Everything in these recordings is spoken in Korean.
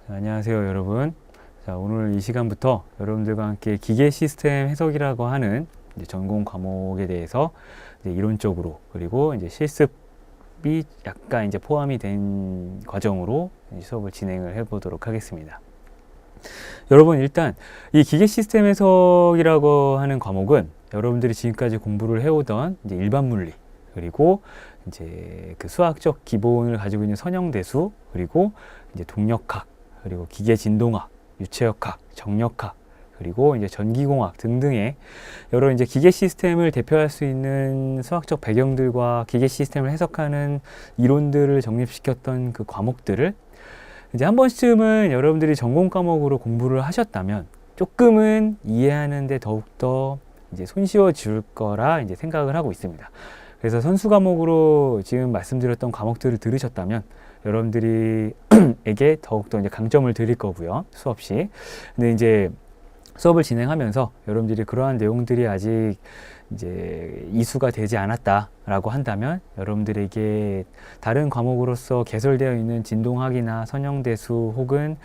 안녕하세요, 여러분. 자, 오늘 이 시간부터 여러분들과 함께 기계 시스템 해석이라고 하는 이제 전공 과목에 대해서 이제 이론적으로 그리고 이제 실습이 약간 이제 포함이 된 과정으로 이제 수업을 진행을 해보도록 하겠습니다. 여러분, 일단 이 기계 시스템 해석이라고 하는 과목은 여러분들이 지금까지 공부를 해오던 이제 일반 물리 그리고 이제 그 수학적 기본을 가지고 있는 선형대수 그리고 이제 동력학 그리고 기계 진동학, 유체역학, 정력학, 그리고 이제 전기공학 등등의 여러 이제 기계 시스템을 대표할 수 있는 수학적 배경들과 기계 시스템을 해석하는 이론들을 정립시켰던 그 과목들을 이제 한 번쯤은 여러분들이 전공 과목으로 공부를 하셨다면 조금은 이해하는데 더욱더 이제 손쉬워 줄 거라 이제 생각을 하고 있습니다. 그래서 선수 과목으로 지금 말씀드렸던 과목들을 들으셨다면 여러분들이 에게 더욱더 이제 강점을 드릴 거고요. 수업 시. 근데 이제 수업을 진행하면서 여러분들이 그러한 내용들이 아직 이제 이수가 되지 않았다라고 한다면 여러분들에게 다른 과목으로서 개설되어 있는 진동학이나 선형대수 혹은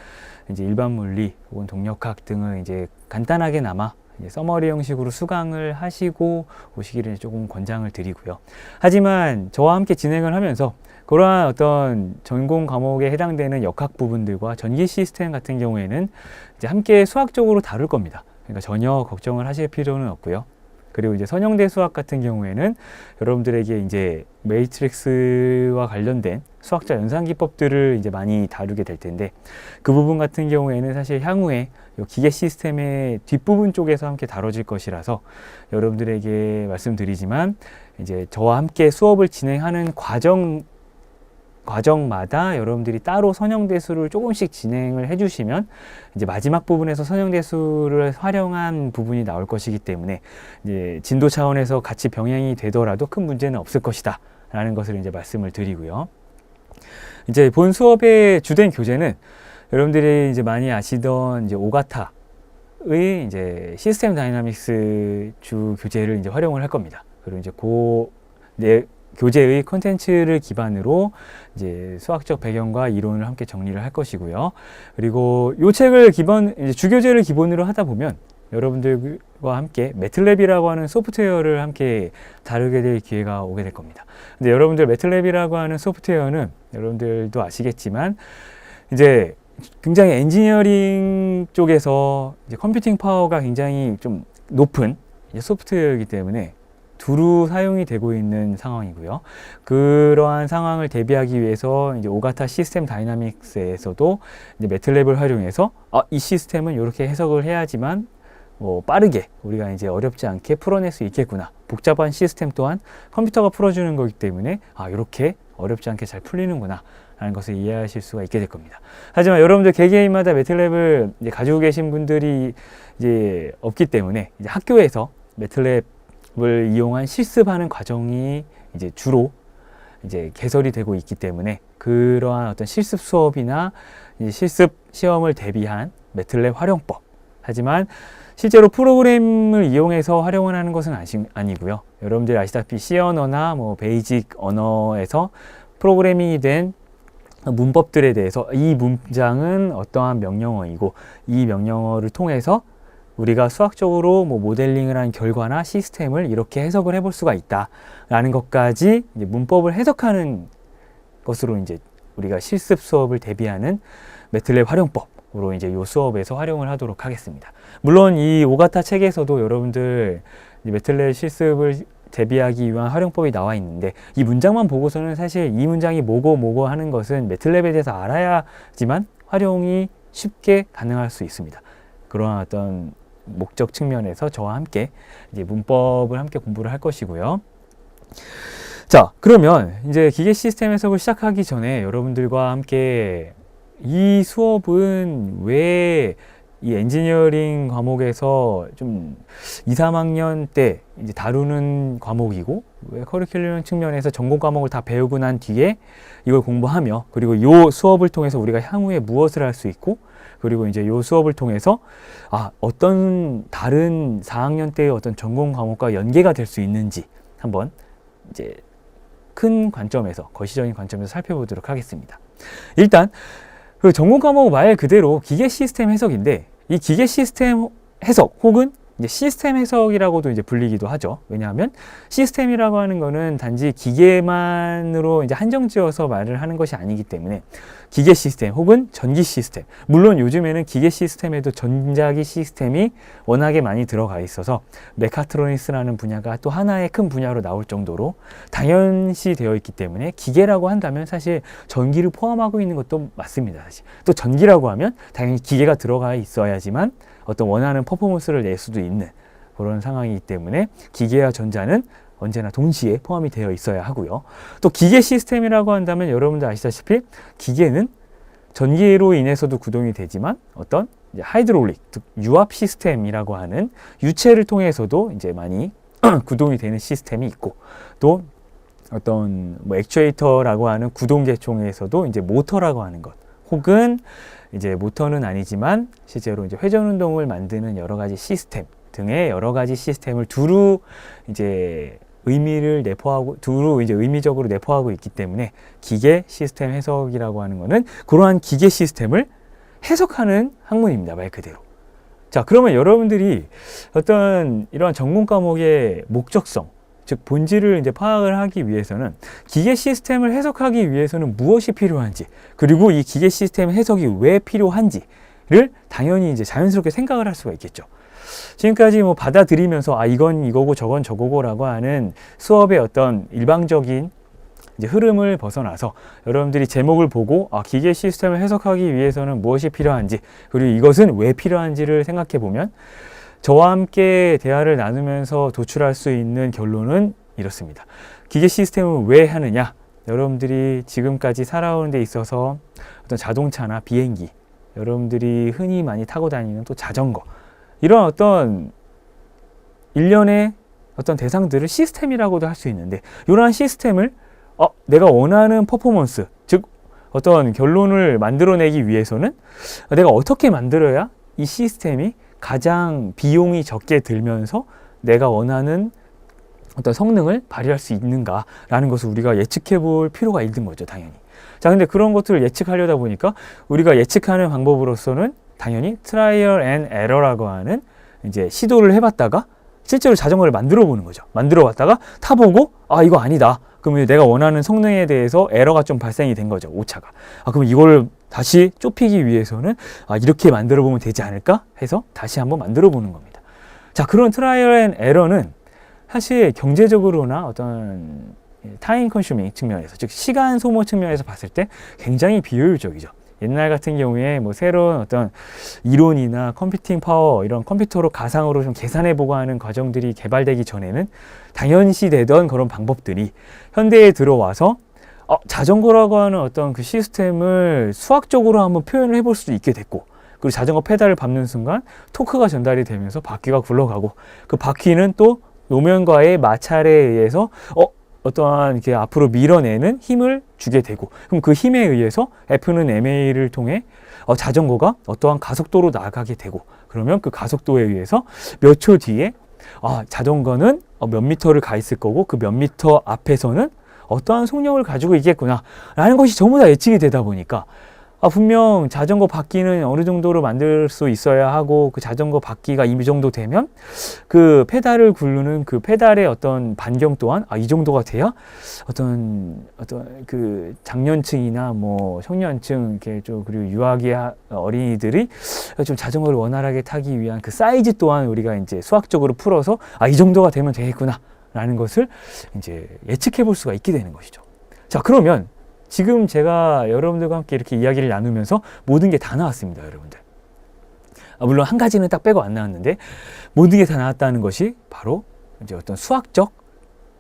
이제 일반 물리 혹은 동력학 등을 이제 간단하게나마 서머리 형식으로 수강을 하시고 오시기를 조금 권장을 드리고요. 하지만 저와 함께 진행을 하면서 그러한 어떤 전공 과목에 해당되는 역학 부분들과 전기 시스템 같은 경우에는 이제 함께 수학적으로 다룰 겁니다. 그러니까 전혀 걱정을 하실 필요는 없고요. 그리고 이제 선형대 수학 같은 경우에는 여러분들에게 이제 매트릭스와 관련된 수학적 연산 기법들을 이제 많이 다루게 될 텐데 그 부분 같은 경우에는 사실 향후에 기계 시스템의 뒷부분 쪽에서 함께 다뤄질 것이라서 여러분들에게 말씀드리지만 이제 저와 함께 수업을 진행하는 과정마다 여러분들이 따로 선형대수를 조금씩 진행을 해주시면 이제 마지막 부분에서 선형대수를 활용한 부분이 나올 것이기 때문에 이제 진도 차원에서 같이 병행이 되더라도 큰 문제는 없을 것이다 라는 것을 이제 말씀을 드리고요. 이제 본 수업의 주된 교재는 여러분들이 이제 많이 아시던 이제 오가타의 이제 시스템 다이나믹스 주 교재를 이제 활용을 할 겁니다. 그리고 이제 교재의 콘텐츠를 기반으로 이제 수학적 배경과 이론을 함께 정리를 할 것이고요. 그리고 이 책을 이제 주교재를 기본으로 하다 보면 여러분들과 함께 매틀랩이라고 하는 소프트웨어를 함께 다루게 될 기회가 오게 될 겁니다. 근데 여러분들 매틀랩이라고 하는 소프트웨어는 여러분들도 아시겠지만 이제 굉장히 엔지니어링 쪽에서 이제 컴퓨팅 파워가 굉장히 좀 높은 소프트웨어이기 때문에 두루 사용이 되고 있는 상황이고요. 그러한 상황을 대비하기 위해서 이제 오가타 시스템 다이나믹스에서도 이제 매틀랩을 활용해서 이 시스템은 이렇게 해석을 해야지만 빠르게 우리가 이제 어렵지 않게 풀어낼 수 있겠구나. 복잡한 시스템 또한 컴퓨터가 풀어주는 거기 때문에 이렇게 어렵지 않게 잘 풀리는구나 라는 것을 이해하실 수가 있게 될 겁니다. 하지만 여러분들 개개인마다 매틀랩을 이제 가지고 계신 분들이 이제 없기 때문에 이제 학교에서 매틀랩을 이용한 실습하는 과정이 이제 주로 이제 개설이 되고 있기 때문에 그러한 어떤 실습 수업이나 실습 시험을 대비한 매틀랩 활용법. 하지만 실제로 프로그램을 이용해서 활용을 하는 것은 아니고요. 여러분들이 아시다시피 C 언어나 베이직 언어에서 프로그래밍이 된 문법들에 대해서 이 문장은 어떠한 명령어이고 이 명령어를 통해서 우리가 수학적으로 모델링을 한 결과나 시스템을 이렇게 해석을 해볼 수가 있다라는 것까지 이제 문법을 해석하는 것으로 이제 우리가 실습 수업을 대비하는 매틀랩 활용법으로 이제 이 수업에서 활용을 하도록 하겠습니다. 물론 이 오가타 책에서도 여러분들 매틀랩 실습을 대비하기 위한 활용법이 나와 있는데 이 문장만 보고서는 사실 이 문장이 뭐고 하는 것은 매틀랩에 대해서 알아야지만 활용이 쉽게 가능할 수 있습니다. 그러한 어떤 목적 측면에서 저와 함께 이제 문법을 함께 공부를 할 것이고요. 자, 그러면 이제 기계 시스템 해석을 시작하기 전에 여러분들과 함께 이 수업은 왜 이 엔지니어링 과목에서 좀 2, 3학년 때 이제 다루는 과목이고 왜 커리큘럼 측면에서 전공 과목을 다 배우고 난 뒤에 이걸 공부하며 그리고 이 수업을 통해서 우리가 향후에 무엇을 할 수 있고 그리고 이제 이 수업을 통해서 어떤 다른 4학년 때의 어떤 전공 과목과 연계가 될 수 있는지 한번 이제 큰 관점에서 거시적인 관점에서 살펴보도록 하겠습니다. 일단 그 전공 과목 말 그대로 기계 시스템 해석인데, 이 기계 시스템 해석 혹은 이제 시스템 해석이라고도 이제 불리기도 하죠. 왜냐하면 시스템이라고 하는 거는 단지 기계만으로 이제 한정지어서 말을 하는 것이 아니기 때문에 기계 시스템 혹은 전기 시스템, 물론 요즘에는 기계 시스템에도 전자기 시스템이 워낙에 많이 들어가 있어서 메카트로닉스라는 분야가 또 하나의 큰 분야로 나올 정도로 당연시 되어 있기 때문에 기계라고 한다면 사실 전기를 포함하고 있는 것도 맞습니다. 사실 또 전기라고 하면 당연히 기계가 들어가 있어야지만 어떤 원하는 퍼포먼스를 낼 수도 있는 그런 상황이기 때문에 기계와 전자는 언제나 동시에 포함이 되어 있어야 하고요. 또 기계 시스템이라고 한다면 여러분들 아시다시피 기계는 전기로 인해서도 구동이 되지만 어떤 이제 하이드롤릭, 즉 유압 시스템이라고 하는 유체를 통해서도 이제 많이 구동이 되는 시스템이 있고, 또 어떤 뭐 액추에이터라고 하는 구동 계통에서도 이제 모터라고 하는 것, 혹은 이제 모터는 아니지만 실제로 이제 회전 운동을 만드는 여러 가지 시스템 등의 여러 가지 시스템을 두루 이제 의미를 내포하고 두루 이제 의미적으로 내포하고 있기 때문에 기계 시스템 해석이라고 하는 거는 그러한 기계 시스템을 해석하는 학문입니다, 말 그대로. 자, 그러면 여러분들이 어떤 이러한 전공 과목의 목적성, 즉 본질을 이제 파악을 하기 위해서는 기계 시스템을 해석하기 위해서는 무엇이 필요한지, 그리고 이 기계 시스템 해석이 왜 필요한지를 당연히 이제 자연스럽게 생각을 할 수가 있겠죠. 지금까지 뭐 받아들이면서 이건 이거고 저건 저거고라고 하는 수업의 어떤 일방적인 이제 흐름을 벗어나서 여러분들이 제목을 보고 기계 시스템을 해석하기 위해서는 무엇이 필요한지, 그리고 이것은 왜 필요한지를 생각해 보면 저와 함께 대화를 나누면서 도출할 수 있는 결론은 이렇습니다. 기계 시스템을 왜 하느냐? 여러분들이 지금까지 살아오는 데 있어서 어떤 자동차나 비행기, 여러분들이 흔히 많이 타고 다니는 또 자전거, 이런 어떤 일련의 어떤 대상들을 시스템이라고도 할 수 있는데, 이러한 시스템을 내가 원하는 퍼포먼스, 즉 어떤 결론을 만들어내기 위해서는 내가 어떻게 만들어야 이 시스템이 가장 비용이 적게 들면서 내가 원하는 어떤 성능을 발휘할 수 있는가라는 것을 우리가 예측해 볼 필요가 있는 거죠, 당연히. 자, 근데 그런 것들을 예측하려다 보니까 우리가 예측하는 방법으로서는 당연히 트라이얼 앤 에러라고 하는 이제 시도를 해봤다가 실제로 자전거를 만들어 보는 거죠. 만들어 봤다가 타보고 이거 아니다. 그러면 내가 원하는 성능에 대해서 에러가 좀 발생이 된 거죠, 오차가. 그럼 이거를 다시 좁히기 위해서는 이렇게 만들어 보면 되지 않을까 해서 다시 한번 만들어 보는 겁니다. 자, 그런 트라이얼 앤 에러는 사실 경제적으로나 어떤 타임 컨슈밍 측면에서, 즉 시간 소모 측면에서 봤을 때 굉장히 비효율적이죠. 옛날 같은 경우에 뭐 새로운 어떤 이론이나 컴퓨팅 파워, 이런 컴퓨터로 가상으로 좀 계산해보고 하는 과정들이 개발되기 전에는 당연시 되던 그런 방법들이 현대에 들어와서 자전거라고 하는 어떤 그 시스템을 수학적으로 한번 표현을 해볼 수도 있게 됐고, 그리고 자전거 페달을 밟는 순간 토크가 전달이 되면서 바퀴가 굴러가고, 그 바퀴는 또 노면과의 마찰에 의해서 어떠한 이렇게 앞으로 밀어내는 힘을 주게 되고, 그럼 그 힘에 의해서 F는 MA를 통해 자전거가 어떠한 가속도로 나가게 되고, 그러면 그 가속도에 의해서 몇 초 뒤에 자전거는 몇 미터를 가 있을 거고, 그 몇 미터 앞에서는 어떠한 속력을 가지고 있겠구나 라는 것이 전부 다 예측이 되다 보니까 분명 자전거 바퀴는 어느 정도로 만들 수 있어야 하고, 그 자전거 바퀴가 이 정도 되면 그 페달을 굴르는 그 페달의 어떤 반경 또한 이 정도가 돼야 어떤 그 장년층이나 뭐 청년층 이렇게 좀, 그리고 유아기 어린이들이 좀 자전거를 원활하게 타기 위한 그 사이즈 또한 우리가 이제 수학적으로 풀어서 이 정도가 되면 되겠구나 라는 것을 이제 예측해 볼 수가 있게 되는 것이죠. 자, 그러면 지금 제가 여러분들과 함께 이렇게 이야기를 나누면서 모든 게 다 나왔습니다, 여러분들. 물론 한 가지는 딱 빼고 안 나왔는데, 모든 게 다 나왔다는 것이 바로 이제 어떤 수학적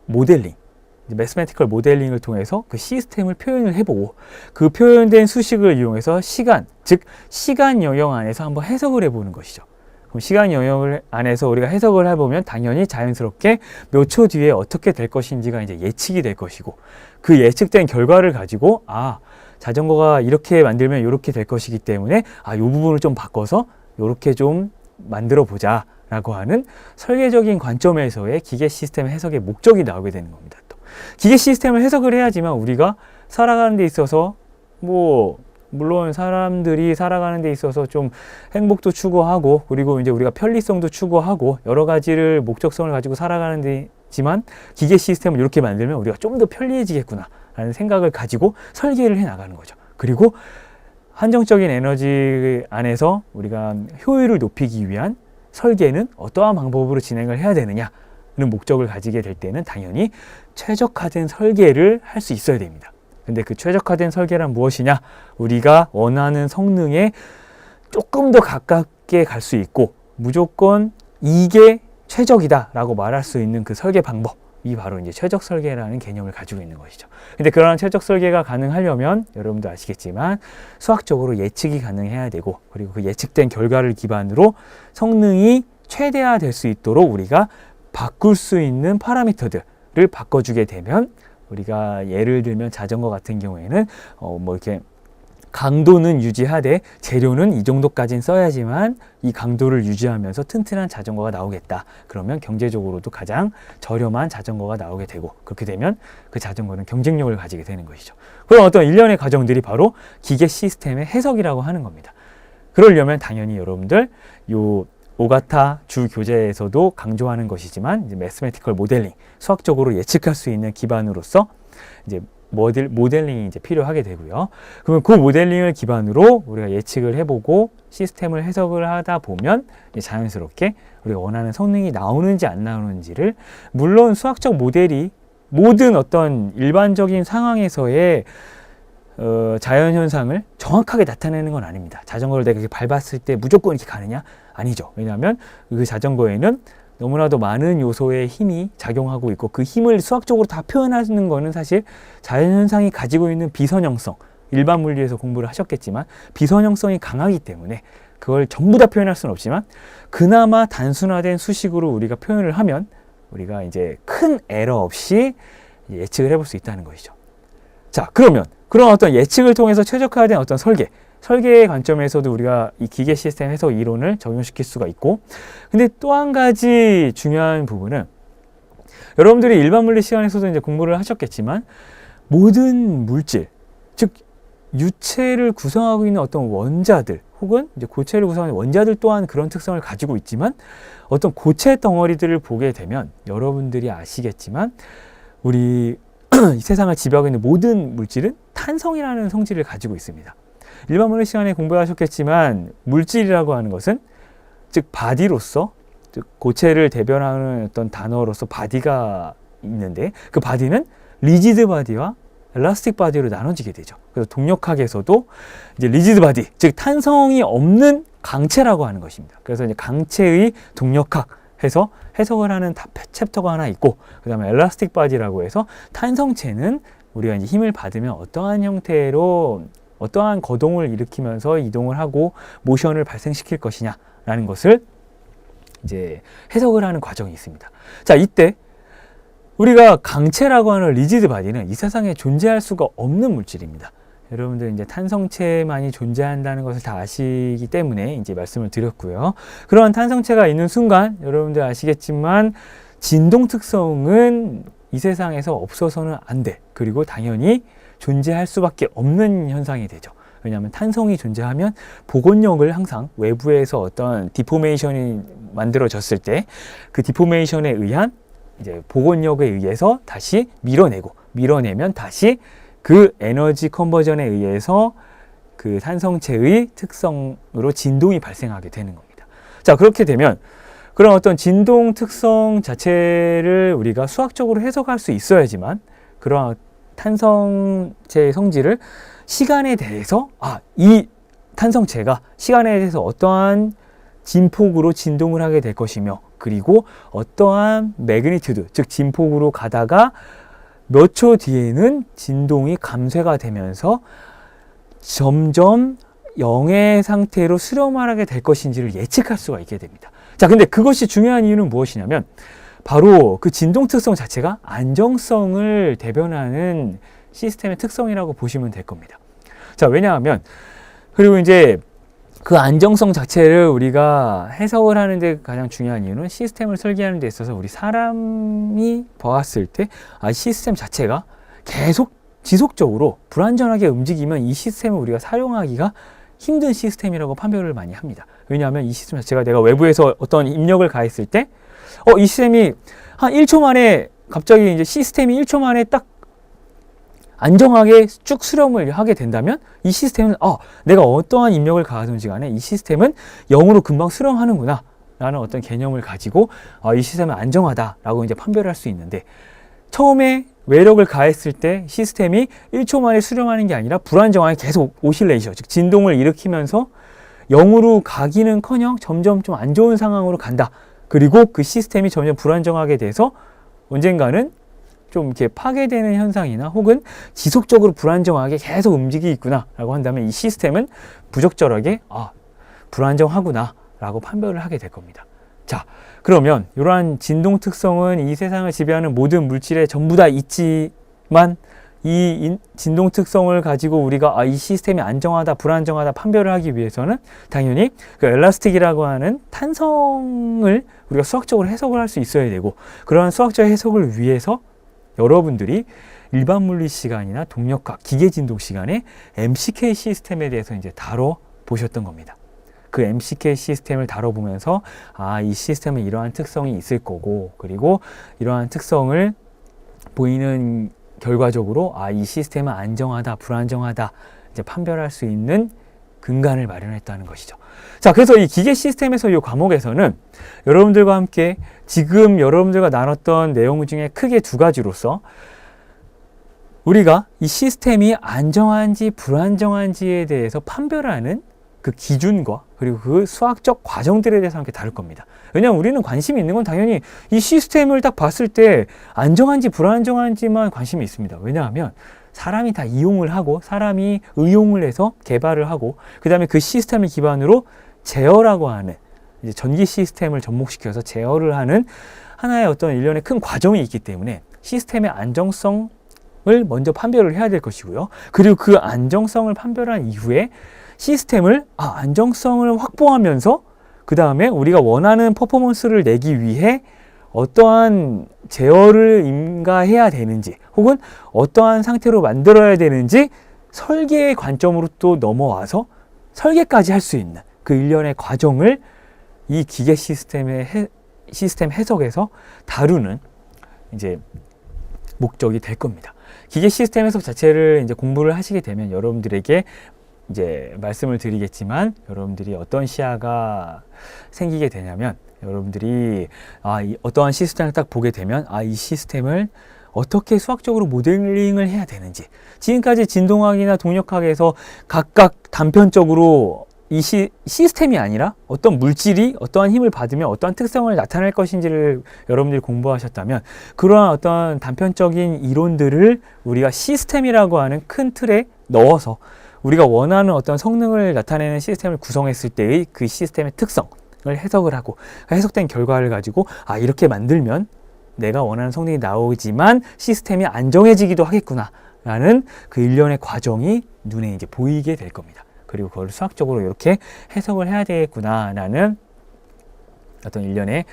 모델링, 매스매티컬 모델링을 통해서 그 시스템을 표현을 해보고, 그 표현된 수식을 이용해서 시간, 즉 시간 영역 안에서 한번 해석을 해보는 것이죠. 그럼 시간 영역을 안에서 우리가 해석을 해보면 당연히 자연스럽게 몇 초 뒤에 어떻게 될 것인지가 이제 예측이 될 것이고, 그 예측된 결과를 가지고 자전거가 이렇게 만들면 이렇게 될 것이기 때문에 이 부분을 좀 바꿔서 이렇게 좀 만들어 보자 라고 하는 설계적인 관점에서의 기계 시스템 해석의 목적이 나오게 되는 겁니다. 또 기계 시스템을 해석을 해야지만 우리가 살아가는 데 있어서 뭐 물론 사람들이 살아가는 데 있어서 좀 행복도 추구하고 그리고 이제 우리가 편리성도 추구하고 여러 가지를 목적성을 가지고 살아가는 데지만 기계 시스템을 이렇게 만들면 우리가 좀 더 편리해지겠구나 라는 생각을 가지고 설계를 해 나가는 거죠. 그리고 한정적인 에너지 안에서 우리가 효율을 높이기 위한 설계는 어떠한 방법으로 진행을 해야 되느냐는 목적을 가지게 될 때는 당연히 최적화된 설계를 할 수 있어야 됩니다. 근데 그 최적화된 설계란 무엇이냐? 우리가 원하는 성능에 조금 더 가깝게 갈 수 있고 무조건 이게 최적이다 라고 말할 수 있는 그 설계 방법이 바로 이제 최적 설계라는 개념을 가지고 있는 것이죠. 근데 그러한 최적 설계가 가능하려면 여러분도 아시겠지만 수학적으로 예측이 가능해야 되고 그리고 그 예측된 결과를 기반으로 성능이 최대화될 수 있도록 우리가 바꿀 수 있는 파라미터들을 바꿔주게 되면 우리가 예를 들면 자전거 같은 경우에는 뭐 이렇게 강도는 유지하되 재료는 이 정도까지는 써야지만 이 강도를 유지하면서 튼튼한 자전거가 나오겠다. 그러면 경제적으로도 가장 저렴한 자전거가 나오게 되고 그렇게 되면 그 자전거는 경쟁력을 가지게 되는 것이죠. 그런 어떤 일련의 과정들이 바로 기계 시스템의 해석이라고 하는 겁니다. 그러려면 당연히 여러분들 요 오가타 주 교재에서도 강조하는 것이지만 이제 매스매티컬 모델링, 수학적으로 예측할 수 있는 기반으로서 이제 모델링이 이제 필요하게 되고요. 그러면 그 모델링을 기반으로 우리가 예측을 해보고 시스템을 해석을 하다 보면 자연스럽게 우리가 원하는 성능이 나오는지 안 나오는지를 물론 수학적 모델이 모든 어떤 일반적인 상황에서의 자연현상을 정확하게 나타내는 건 아닙니다. 자전거를 내가 이렇게 밟았을 때 무조건 이렇게 가느냐? 아니죠. 왜냐하면 그 자전거에는 너무나도 많은 요소의 힘이 작용하고 있고 그 힘을 수학적으로 다 표현하는 거는 사실 자연현상이 가지고 있는 비선형성, 일반 물리에서 공부를 하셨겠지만 비선형성이 강하기 때문에 그걸 전부 다 표현할 수는 없지만 그나마 단순화된 수식으로 우리가 표현을 하면 우리가 이제 큰 에러 없이 예측을 해볼 수 있다는 것이죠. 자, 그러면 그런 어떤 예측을 통해서 최적화된 어떤 설계의 관점에서도 우리가 이 기계 시스템 해석 이론을 적용시킬 수가 있고 근데 또 한 가지 중요한 부분은 여러분들이 일반 물리 시간에서도 이제 공부를 하셨겠지만 모든 물질, 즉 유체를 구성하고 있는 어떤 원자들 혹은 이제 고체를 구성하는 원자들 또한 그런 특성을 가지고 있지만 어떤 고체 덩어리들을 보게 되면 여러분들이 아시겠지만 우리 이 세상을 지배하고 있는 모든 물질은 탄성이라는 성질을 가지고 있습니다. 일반 물리 시간에 공부하셨겠지만 물질이라고 하는 것은 즉 바디로서 즉 고체를 대변하는 어떤 단어로서 바디가 있는데 그 바디는 리지드 바디와 엘라스틱 바디로 나눠지게 되죠. 그래서 동력학에서도 이제 리지드 바디 즉 탄성이 없는 강체라고 하는 것입니다. 그래서 이제 강체의 동력학 해서 해석을 하는 챕터가 하나 있고 그 다음에 엘라스틱 바디라고 해서 탄성체는 우리가 이제 힘을 받으면 어떠한 형태로 어떠한 거동을 일으키면서 이동을 하고 모션을 발생시킬 것이냐라는 것을 이제 해석을 하는 과정이 있습니다. 자, 이때 우리가 강체라고 하는 리지드 바디는 이 세상에 존재할 수가 없는 물질입니다. 여러분들 이제 탄성체만이 존재한다는 것을 다 아시기 때문에 이제 말씀을 드렸고요. 그런 탄성체가 있는 순간 여러분들 아시겠지만 진동 특성은 이 세상에서 없어서는 안 돼. 그리고 당연히 존재할 수밖에 없는 현상이 되죠. 왜냐하면 탄성이 존재하면 복원력을 항상 외부에서 어떤 디포메이션이 만들어졌을 때 그 디포메이션에 의한 이제 복원력에 의해서 다시 밀어내면 다시 그 에너지 컨버전에 의해서 그 탄성체의 특성으로 진동이 발생하게 되는 겁니다. 자, 그렇게 되면 그런 어떤 진동 특성 자체를 우리가 수학적으로 해석할 수 있어야지만 그런 탄성체의 성질을 시간에 대해서 이 탄성체가 시간에 대해서 어떠한 진폭으로 진동을 하게 될 것이며 그리고 어떠한 매그니튜드 즉 진폭으로 가다가 몇 초 뒤에는 진동이 감쇄가 되면서 점점 0의 상태로 수렴하게 될 것인지를 예측할 수가 있게 됩니다. 자, 근데 그것이 중요한 이유는 무엇이냐면 바로 그 진동 특성 자체가 안정성을 대변하는 시스템의 특성이라고 보시면 될 겁니다. 자, 왜냐하면 그리고 이제 그 안정성 자체를 우리가 해석을 하는데 가장 중요한 이유는 시스템을 설계하는 데 있어서 우리 사람이 보았을 때 시스템 자체가 계속 지속적으로 불안전하게 움직이면 이 시스템을 우리가 사용하기가 힘든 시스템이라고 판별을 많이 합니다. 왜냐하면 이 시스템 자체가 내가 외부에서 어떤 입력을 가했을 때 이 시스템이 한 1초 만에 갑자기 이제 시스템이 1초 만에 딱 안정하게 쭉 수렴을 하게 된다면 이 시스템은 내가 어떠한 입력을 가하든지 간에 이 시스템은 0으로 금방 수렴하는구나 라는 어떤 개념을 가지고 이 시스템은 안정하다라고 이제 판별할 수 있는데, 처음에 외력을 가했을 때 시스템이 1초 만에 수렴하는 게 아니라 불안정하게 계속 오실레이션, 즉 진동을 일으키면서 0으로 가기는커녕 점점 좀 안 좋은 상황으로 간다. 그리고 그 시스템이 점점 불안정하게 돼서 언젠가는 좀 이렇게 파괴되는 현상이나 혹은 지속적으로 불안정하게 계속 움직이고 있구나 라고 한다면 이 시스템은 부적절하게 불안정하구나 라고 판별을 하게 될 겁니다. 자, 그러면 이러한 진동 특성은 이 세상을 지배하는 모든 물질에 전부 다 있지만 이 진동 특성을 가지고 우리가 이 시스템이 안정하다 불안정하다 판별을 하기 위해서는 당연히 그 엘라스틱이라고 하는 탄성을 우리가 수학적으로 해석을 할 수 있어야 되고, 그러한 수학적 해석을 위해서 여러분들이 일반 물리 시간이나 동력학, 기계 진동 시간에 MCK 시스템에 대해서 이제 다뤄보셨던 겁니다. 그 MCK 시스템을 다뤄보면서 이 시스템은 이러한 특성이 있을 거고, 그리고 이러한 특성을 보이는 결과적으로 이 시스템은 안정하다, 불안정하다 이제 판별할 수 있는 근간을 마련했다는 것이죠. 자, 그래서 이 기계 시스템에서 이 과목에서는 여러분들과 함께 지금 여러분들과 나눴던 내용 중에 크게 두 가지로서 우리가 이 시스템이 안정한지 불안정한지에 대해서 판별하는 그 기준과 그리고 그 수학적 과정들에 대해서 함께 다룰 겁니다. 왜냐하면 우리는 관심이 있는 건 당연히 이 시스템을 딱 봤을 때 안정한지 불안정한지만 관심이 있습니다. 왜냐하면 사람이 다 이용을 하고 사람이 의용을 해서 개발을 하고 그 다음에 그 시스템을 기반으로 제어라고 하는 이제 전기 시스템을 접목시켜서 제어를 하는 하나의 어떤 일련의 큰 과정이 있기 때문에 시스템의 안정성을 먼저 판별을 해야 될 것이고요. 그리고 그 안정성을 판별한 이후에 시스템을 안정성을 확보하면서 그 다음에 우리가 원하는 퍼포먼스를 내기 위해 어떠한 제어를 인가해야 되는지 혹은 어떠한 상태로 만들어야 되는지 설계의 관점으로 또 넘어와서 설계까지 할 수 있는 그 일련의 과정을 이 기계 시스템의 시스템 해석에서 다루는 이제 목적이 될 겁니다. 기계 시스템 해석 자체를 이제 공부를 하시게 되면 여러분들에게 이제 말씀을 드리겠지만 여러분들이 어떤 시야가 생기게 되냐면 여러분들이 어떠한 시스템을 딱 보게 되면 이 시스템을 어떻게 수학적으로 모델링을 해야 되는지, 지금까지 진동학이나 동력학에서 각각 단편적으로 이 시스템이 아니라 어떤 물질이 어떠한 힘을 받으면 어떠한 특성을 나타낼 것인지를 여러분들이 공부하셨다면 그러한 어떤 단편적인 이론들을 우리가 시스템이라고 하는 큰 틀에 넣어서 우리가 원하는 어떤 성능을 나타내는 시스템을 구성했을 때의 그 시스템의 특성을 해석을 하고 해석된 결과를 가지고 이렇게 만들면 내가 원하는 성능이 나오지만 시스템이 안정해지기도 하겠구나 라는 그 일련의 과정이 눈에 이제 보이게 될 겁니다. 그리고 그걸 수학적으로 이렇게 해석을 해야 되겠구나 라는 어떤 일련의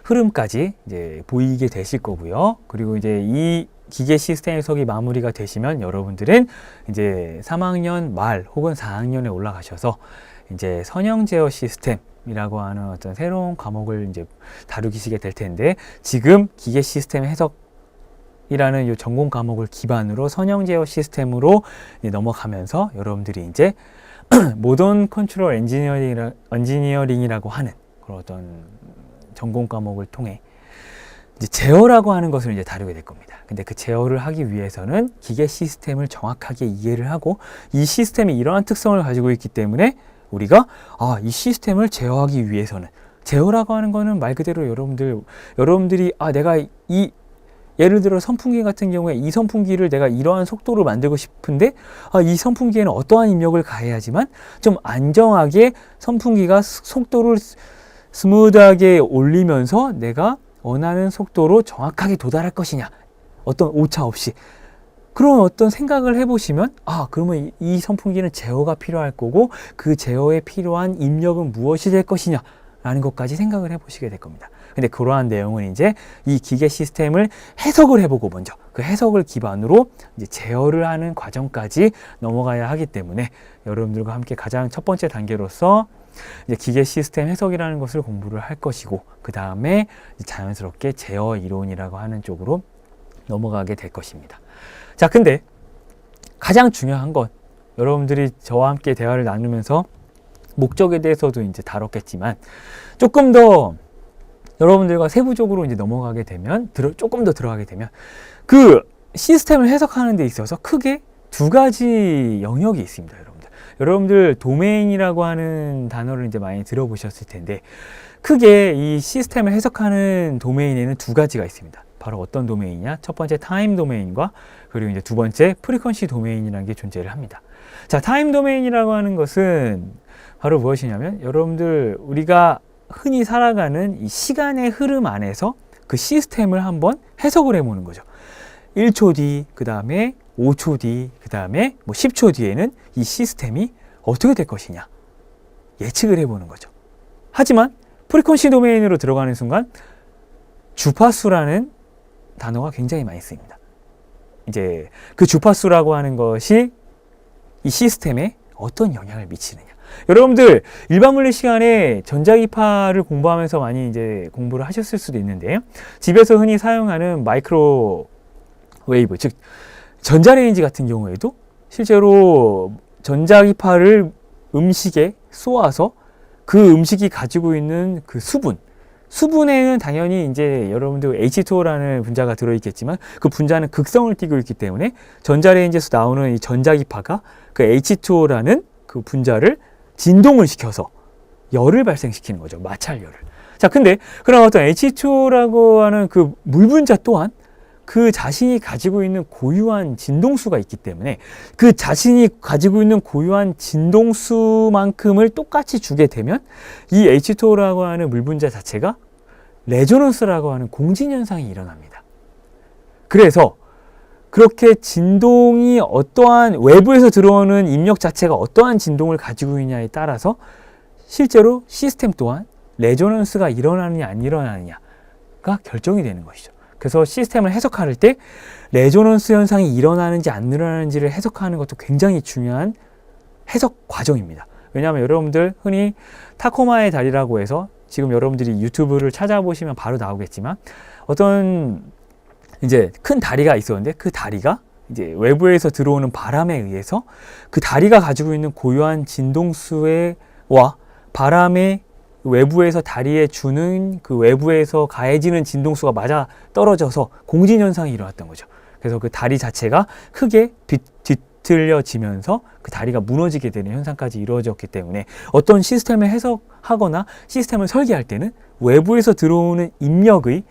흐름까지 이제 보이게 되실 거고요. 그리고 이제 이 기계 시스템 해석이 마무리가 되시면 여러분들은 이제 3학년 말 혹은 4학년에 올라가셔서 이제 선형 제어 시스템이라고 하는 어떤 새로운 과목을 이제 다루시게 될 텐데, 지금 기계 시스템 해석이라는 이 전공 과목을 기반으로 선형 제어 시스템으로 넘어가면서 여러분들이 이제 모던 컨트롤 엔지니어링이라고 하는 그런 어떤 전공 과목을 통해 이제 제어라고 하는 것을 이제 다루게 될 겁니다. 근데 그 제어를 하기 위해서는 기계 시스템을 정확하게 이해를 하고 이 시스템이 이러한 특성을 가지고 있기 때문에 우리가 이 시스템을 제어하기 위해서는, 제어라고 하는 거는 말 그대로 여러분들이 내가 예를 들어 선풍기 같은 경우에 이 선풍기를 내가 이러한 속도로 만들고 싶은데 이 선풍기에는 어떠한 입력을 가해야지만 좀 안정하게 선풍기가 속도를 스무드하게 올리면서 내가 원하는 속도로 정확하게 도달할 것이냐, 어떤 오차 없이 그런 어떤 생각을 해보시면 그러면 이 선풍기는 제어가 필요할 거고 그 제어에 필요한 입력은 무엇이 될 것이냐 라는 것까지 생각을 해보시게 될 겁니다. 근데 그러한 내용은 이제 이 기계 시스템을 해석을 해보고 먼저 그 해석을 기반으로 이제 제어를 하는 과정까지 넘어가야 하기 때문에 여러분들과 함께 가장 첫 번째 단계로서 이제 기계 시스템 해석이라는 것을 공부를 할 것이고, 그 다음에 자연스럽게 제어 이론이라고 하는 쪽으로 넘어가게 될 것입니다. 자, 근데 가장 중요한 건 여러분들이 저와 함께 대화를 나누면서 목적에 대해서도 이제 다뤘겠지만, 조금 더 여러분들과 세부적으로 이제 넘어가게 되면, 조금 더 들어가게 되면, 그 시스템을 해석하는 데 있어서 크게 두 가지 영역이 있습니다, 여러분들. 여러분들 도메인이라고 하는 단어를 이제 많이 들어보셨을 텐데, 크게 이 시스템을 해석하는 도메인에는 두 가지가 있습니다. 바로 어떤 도메인이냐? 첫 번째 타임 도메인과, 그리고 이제 두 번째 프리퀀시 도메인이라는 게 존재를 합니다. 자, 타임 도메인이라고 하는 것은 바로 무엇이냐면, 여러분들 우리가 흔히 살아가는 이 시간의 흐름 안에서 그 시스템을 한번 해석을 해보는 거죠. 1초 뒤, 그 다음에 5초 뒤, 그 다음에 뭐 10초 뒤에는 이 시스템이 어떻게 될 것이냐 예측을 해보는 거죠. 하지만 프리퀀시 도메인으로 들어가는 순간 주파수라는 단어가 굉장히 많이 쓰입니다. 이제 그 주파수라고 하는 것이 이 시스템에 어떤 영향을 미치느냐. 여러분들 일반 물리 시간에 전자기파를 공부하면서 많이 이제 공부를 하셨을 수도 있는데요. 집에서 흔히 사용하는 마이크로웨이브, 즉 전자레인지 같은 경우에도 실제로 전자기파를 음식에 쏘아서 그 음식이 가지고 있는 그 수분에는 당연히 이제 여러분들 H2O라는 분자가 들어있겠지만, 그 분자는 극성을 띠고 있기 때문에 전자레인지에서 나오는 이 전자기파가 그 H2O라는 그 분자를 진동을 시켜서 열을 발생시키는 거죠. 마찰열을. 자, 근데 그런 어떤 H2O라고 하는 그 물분자 또한 그 자신이 가지고 있는 고유한 진동수가 있기 때문에, 그 자신이 가지고 있는 고유한 진동수만큼을 똑같이 주게 되면 이 H2O라고 하는 물분자 자체가 레조넌스라고 하는 공진현상이 일어납니다. 그래서 그렇게 진동이 어떠한, 외부에서 들어오는 입력 자체가 어떠한 진동을 가지고 있냐에 따라서 실제로 시스템 또한 레조넌스가 일어나느냐 안 일어나느냐가 결정이 되는 것이죠. 그래서 시스템을 해석할 때 레조넌스 현상이 일어나는지 안 일어나는지를 해석하는 것도 굉장히 중요한 해석 과정입니다. 왜냐하면 여러분들 흔히 타코마의 다리라고 해서, 지금 여러분들이 유튜브를 찾아보시면 바로 나오겠지만, 어떤 이제 큰 다리가 있었는데 그 다리가 이제 외부에서 들어오는 바람에 의해서 그 다리가 가지고 있는 고유한 진동수와 바람의 외부에서 다리에 주는 그 외부에서 가해지는 진동수가 맞아 떨어져서 공진현상이 일어났던 거죠. 그래서 그 다리 자체가 크게 뒤틀려지면서 그 다리가 무너지게 되는 현상까지 이루어졌기 때문에, 어떤 시스템을 해석하거나 시스템을 설계할 때는 외부에서 들어오는 입력의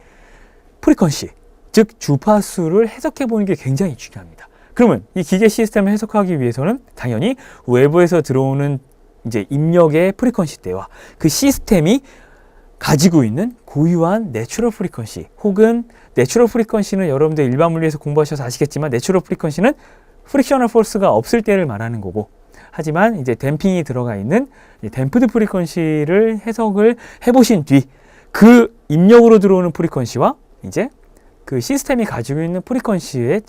프리퀀시, 즉 주파수를 해석해 보는 게 굉장히 중요합니다. 그러면 이 기계 시스템을 해석하기 위해서는 당연히 외부에서 들어오는 이제 입력의 프리퀀시 때와 그 시스템이 가지고 있는 고유한 내추럴 프리퀀시, 혹은 내추럴 프리퀀시는 여러분들 일반 물리에서 공부하셔서 아시겠지만, 내추럴 프리퀀시는 프릭셔널 포스가 없을 때를 말하는 거고, 하지만 이제 댐핑이 들어가 있는 댐프드 프리퀀시를 해석을 해보신 뒤 그 입력으로 들어오는 프리퀀시와 이제 그 시스템이 가지고 있는 프리퀀시에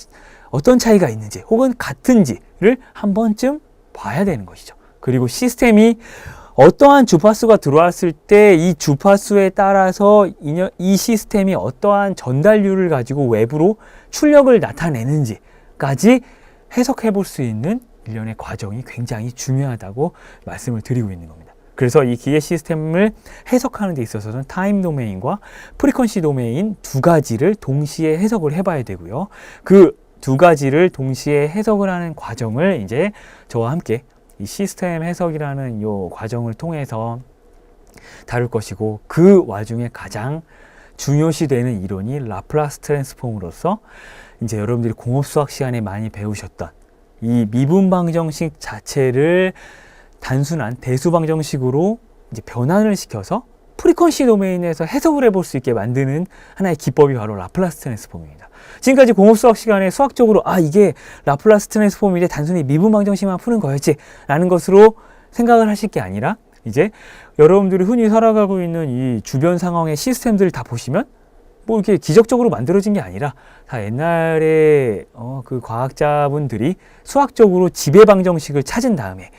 어떤 차이가 있는지 혹은 같은지를 한 번쯤 봐야 되는 것이죠. 그리고 시스템이 어떠한 주파수가 들어왔을 때 이 주파수에 따라서 이 시스템이 어떠한 전달률을 가지고 외부로 출력을 나타내는지까지 해석해 볼 수 있는 일련의 과정이 굉장히 중요하다고 말씀을 드리고 있는 겁니다. 그래서 이 기계 시스템을 해석하는 데 있어서는 타임 도메인과 프리퀀시 도메인 두 가지를 동시에 해석을 해봐야 되고요. 그 두 가지를 동시에 해석을 하는 과정을 이제 저와 함께 이 시스템 해석이라는 요 과정을 통해서 다룰 것이고, 그 와중에 가장 중요시 되는 이론이 라플라스 트랜스폼으로서 이제 여러분들이 공업수학 시간에 많이 배우셨던 이 미분방정식 자체를 단순한 대수방정식으로 이제 변환을 시켜서 프리퀀시 도메인에서 해석을 해볼 수 있게 만드는 하나의 기법이 바로 라플라스 트랜스폼입니다. 지금까지 공업수학 시간에 수학적으로 이게 라플라스 트랜스폼인데 단순히 미분방정식만 푸는 거였지 라는 것으로 생각을 하실 게 아니라, 이제 여러분들이 흔히 살아가고 있는 이 주변 상황의 시스템들을 다 보시면 뭐 이렇게 기적적으로 만들어진 게 아니라 다 옛날에 그 과학자분들이 수학적으로 지배방 정식을 찾은 다음에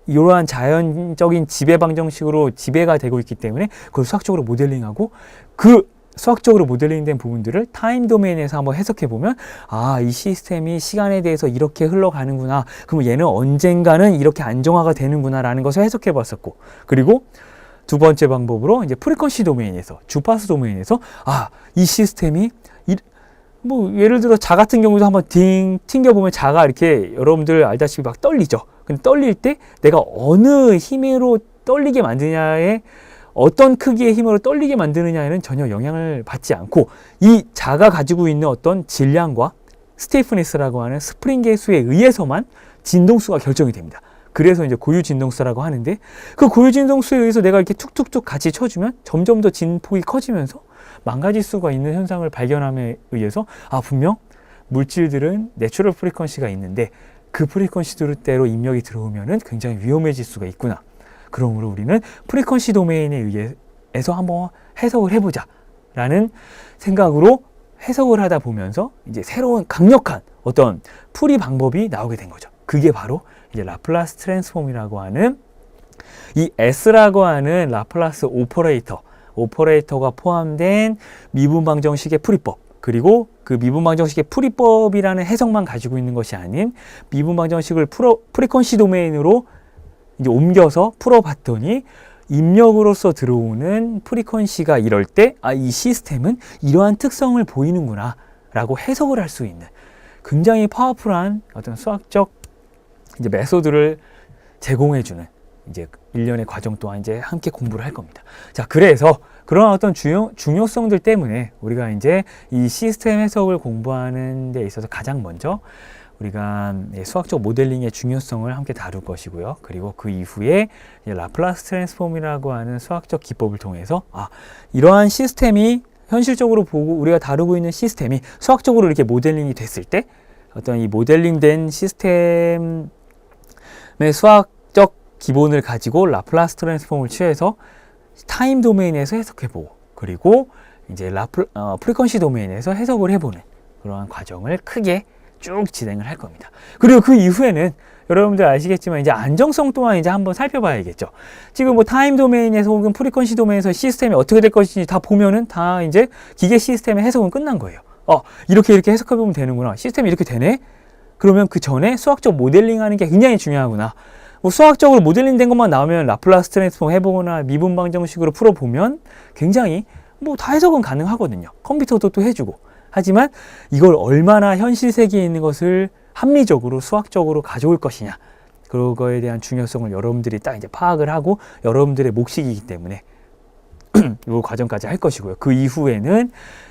이러한 자연적인 지배방 정식으로 지배가 되고 있기 때문에 그걸 수학적으로 모델링하고 그 수학적으로 모델링된 부분들을 타임 도메인에서 한번 해석해 보면 이 시스템이 시간에 대해서 이렇게 흘러가는구나. 그러면 얘는 언젠가는 이렇게 안정화가 되는구나 라는 것을 해석해 봤었고, 그리고 두 번째 방법으로 이제 프리퀀시 도메인에서, 주파수 도메인에서 이 시스템이 뭐 예를 들어 자 같은 경우도 한번 튕겨 보면 자가 이렇게 여러분들 알다시피 막 떨리죠. 근데 떨릴 때 내가 어느 힘으로 떨리게 만드냐에, 어떤 크기의 힘으로 떨리게 만드느냐에는 전혀 영향을 받지 않고 이 자가 가지고 있는 어떤 질량과 스티프니스라고 하는 스프링 계수에 의해서만 진동수가 결정이 됩니다. 그래서 이제 고유 진동수라고 하는데, 그 고유 진동수에 의해서 내가 이렇게 툭툭툭 같이 쳐주면 점점 더 진폭이 커지면서 망가질 수가 있는 현상을 발견함에 의해서 분명 물질들은 내추럴 프리퀀시가 있는데 그 프리퀀시대로 입력이 들어오면은 굉장히 위험해질 수가 있구나. 그러므로 우리는 프리퀀시 도메인에 의해서 한번 해석을 해보자 라는 생각으로 해석을 하다 보면서 이제 새로운 강력한 어떤 풀이 방법이 나오게 된 거죠. 그게 바로 이제 라플라스 트랜스폼이라고 하는 이 S라고 하는 라플라스 오퍼레이터가 포함된 미분방정식의 풀이법, 그리고 그 미분방정식의 풀이법이라는 해석만 가지고 있는 것이 아닌 미분방정식을 프리퀀시 도메인으로 이제 옮겨서 풀어봤더니 입력으로서 들어오는 프리퀀시가 이럴 때 이 시스템은 이러한 특성을 보이는구나 라고 해석을 할 수 있는 굉장히 파워풀한 어떤 수학적 이제 메소드를 제공해주는 이제 1년의 과정 동안 이제 함께 공부를 할 겁니다. 자, 그래서 그런 어떤 중요성들 때문에 우리가 이제 이 시스템 해석을 공부하는 데 있어서 가장 먼저 우리가 수학적 모델링의 중요성을 함께 다룰 것이고요. 그리고 그 이후에 라플라스 트랜스폼이라고 하는 수학적 기법을 통해서 이러한 시스템이 현실적으로 보고 우리가 다루고 있는 시스템이 수학적으로 이렇게 모델링이 됐을 때 어떤 이 모델링된 시스템의 수학적 기본을 가지고 라플라스 트랜스폼을 취해서 타임 도메인에서 해석해보고, 그리고 이제 프리퀀시 도메인에서 해석을 해보는 그러한 과정을 크게 쭉 진행을 할 겁니다. 그리고 그 이후에는 여러분들 아시겠지만 이제 안정성 또한 이제 한번 살펴봐야겠죠. 지금 뭐 타임 도메인에서 혹은 프리퀀시 도메인에서 시스템이 어떻게 될 것인지 다 보면은 다 이제 기계 시스템의 해석은 끝난 거예요. 이렇게 해석해보면 되는구나. 시스템이 이렇게 되네? 그러면 그 전에 수학적 모델링 하는 게 굉장히 중요하구나. 뭐 수학적으로 모델링 된 것만 나오면 라플라스 트랜스폼 해보거나 미분방정식으로 풀어보면 굉장히 뭐 다 해석은 가능하거든요. 컴퓨터도 또 해주고. 하지만 이걸 얼마나 현실 세계에 있는 것을 합리적으로 수학적으로 가져올 것이냐, 그거에 대한 중요성을 여러분들이 딱 이제 파악을 하고 여러분들의 몫이기 때문에 이 과정까지 할 것이고요. 그 이후에는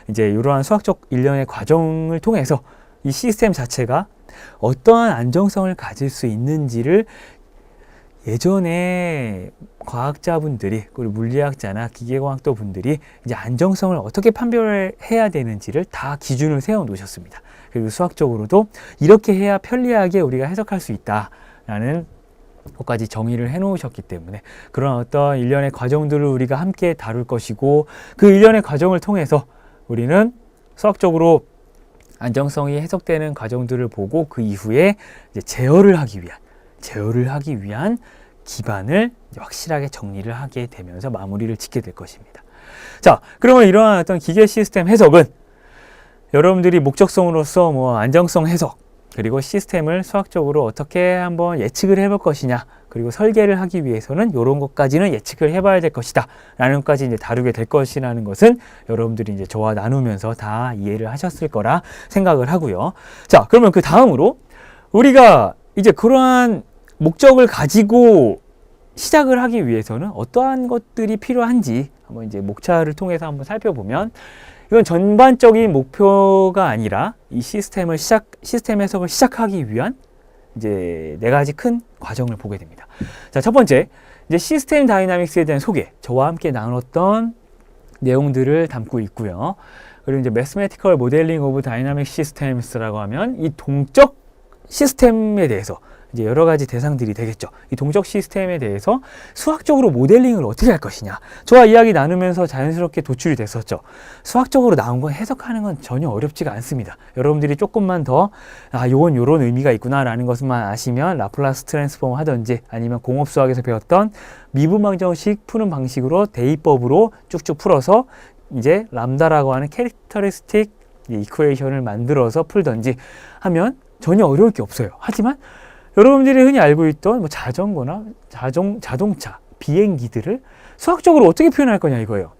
이제 이러한 수학적 일련의 과정을 통해서 이 시스템 자체가 어떠한 안정성을 가질 수 있는지를 예전에 과학자분들이, 그리고 물리학자나 기계과학도 분들이 이제 안정성을 어떻게 판별해야 되는지를 다 기준을 세워 놓으셨습니다. 그리고 수학적으로도 이렇게 해야 편리하게 우리가 해석할 수 있다라는 것까지 정의를 해 놓으셨기 때문에 그런 어떤 일련의 과정들을 우리가 함께 다룰 것이고, 그 일련의 과정을 통해서 우리는 수학적으로 안정성이 해석되는 과정들을 보고 그 이후에 이제 제어를 하기 위한 기반을 확실하게 정리를 하게 되면서 마무리를 짓게 될 것입니다. 자, 그러면 이러한 어떤 기계 시스템 해석은 여러분들이 목적성으로서 뭐 안정성 해석, 그리고 시스템을 수학적으로 어떻게 한번 예측을 해볼 것이냐, 그리고 설계를 하기 위해서는 이런 것까지는 예측을 해봐야 될 것이다 라는 것까지 이제 다루게 될 것이라는 것은 여러분들이 이제 저와 나누면서 다 이해를 하셨을 거라 생각을 하고요. 자, 그러면 그 다음으로 우리가 이제 그러한 목적을 가지고 시작을 하기 위해서는 어떠한 것들이 필요한지 한번 이제 목차를 통해서 한번 살펴보면, 이건 전반적인 목표가 아니라 이 시스템 해석을 시작하기 위한 이제 4가지 큰 과정을 보게 됩니다. 자, 첫 번째, 이제 시스템 다이나믹스에 대한 소개, 저와 함께 나눴던 내용들을 담고 있고요. 그리고 이제 Mathematical Modeling of Dynamic Systems라고 하면 이 동적 시스템에 대해서 이제 여러 가지 대상들이 되겠죠. 이 동적 시스템에 대해서 수학적으로 모델링을 어떻게 할 것이냐. 저와 이야기 나누면서 자연스럽게 도출이 됐었죠. 수학적으로 나온 건 해석하는 건 전혀 어렵지가 않습니다. 여러분들이 조금만 더 요건 요런 의미가 있구나라는 것만 아시면 라플라스 트랜스폼 하든지 아니면 공업수학에서 배웠던 미분방정식 푸는 방식으로 대입법으로 쭉쭉 풀어서 이제 람다라고 하는 캐릭터리스틱 이퀘이션을 만들어서 풀던지 하면 전혀 어려울 게 없어요. 하지만 여러분들이 흔히 알고 있던 뭐 자전거나 자동차, 비행기들을 수학적으로 어떻게 표현할 거냐 이거예요.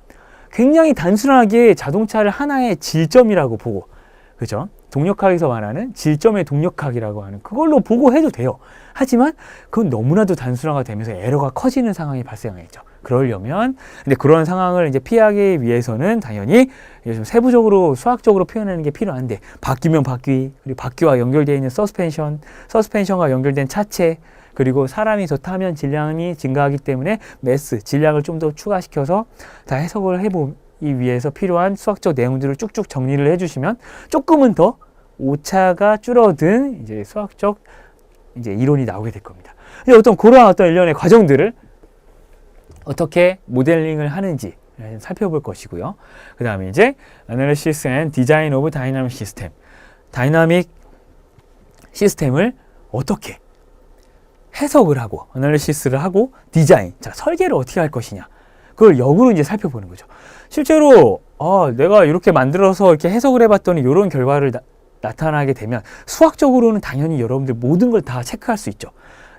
굉장히 단순하게 자동차를 하나의 질점이라고 보고, 그죠? 동력학에서 말하는 질점의 동력학이라고 하는 그걸로 보고 해도 돼요. 하지만 그건 너무나도 단순화가 되면서 에러가 커지는 상황이 발생하겠죠. 그러려면, 근데 그런 상황을 이제 피하기 위해서는 당연히 좀 세부적으로 수학적으로 표현하는 게 필요한데, 바퀴면 바퀴, 그리고 바퀴와 연결되어 있는 서스펜션과 연결된 차체, 그리고 사람이 더 타면 질량이 증가하기 때문에 매스, 질량을 좀 더 추가시켜서 다 해석을 해보기 위해서 필요한 수학적 내용들을 쭉쭉 정리를 해주시면 조금은 더 오차가 줄어든 이제 수학적 이제 이론이 나오게 될 겁니다. 이제 그러한 어떤 일련의 과정들을 어떻게 모델링을 하는지 살펴볼 것이고요. 그 다음에 이제 Analysis and Design of Dynamic System, 다이나믹 시스템을 어떻게 해석을 하고 어널리시스를 하고 디자인, 자 설계를 어떻게 할 것이냐, 그걸 역으로 이제 살펴보는 거죠. 실제로 내가 이렇게 만들어서 이렇게 해석을 해봤더니 이런 결과를 나타나게 되면 수학적으로는 당연히 여러분들 모든 걸 다 체크할 수 있죠.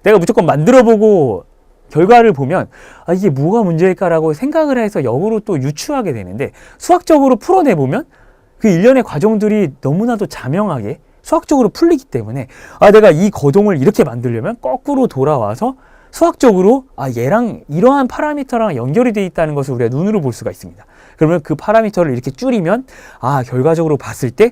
내가 무조건 만들어보고 결과를 보면 이게 뭐가 문제일까라고 생각을 해서 역으로 또 유추하게 되는데, 수학적으로 풀어내보면 그 일련의 과정들이 너무나도 자명하게 수학적으로 풀리기 때문에 내가 이 거동을 이렇게 만들려면 거꾸로 돌아와서 수학적으로 얘랑 이러한 파라미터랑 연결이 되어 있다는 것을 우리가 눈으로 볼 수가 있습니다. 그러면 그 파라미터를 이렇게 줄이면 결과적으로 봤을 때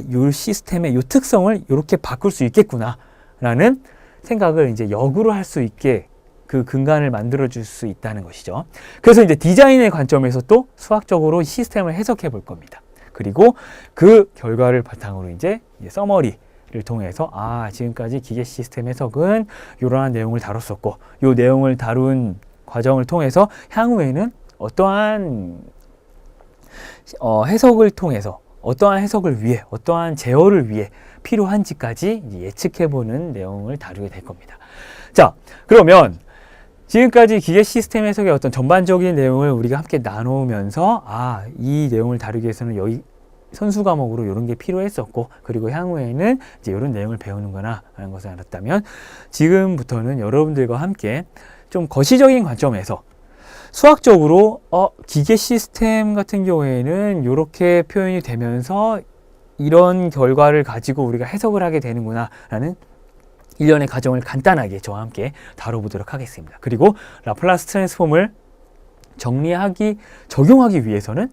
이 시스템의 이 특성을 이렇게 바꿀 수 있겠구나 라는 생각을 이제 역으로 할 수 있게 그 근간을 만들어 줄 수 있다는 것이죠. 그래서 이제 디자인의 관점에서 또 수학적으로 시스템을 해석해 볼 겁니다. 그리고 그 결과를 바탕으로 이제 서머리를 통해서 지금까지 기계 시스템 해석은 이러한 내용을 다뤘었고, 이 내용을 다룬 과정을 통해서 향후에는 어떠한 해석을 통해서 어떠한 해석을 위해 어떠한 제어를 위해 필요한지까지 예측해보는 내용을 다루게 될 겁니다. 자, 그러면 지금까지 기계 시스템 해석의 어떤 전반적인 내용을 우리가 함께 나누면서 이 내용을 다루기 위해서는 여기 선수 과목으로 이런 게 필요했었고, 그리고 향후에는 이제 이런 내용을 배우는구나 라는 것을 알았다면, 지금부터는 여러분들과 함께 좀 거시적인 관점에서 수학적으로 기계 시스템 같은 경우에는 이렇게 표현이 되면서 이런 결과를 가지고 우리가 해석을 하게 되는구나 라는 일련의 과정을 간단하게 저와 함께 다뤄보도록 하겠습니다. 그리고 라플라스 트랜스폼을 적용하기 위해서는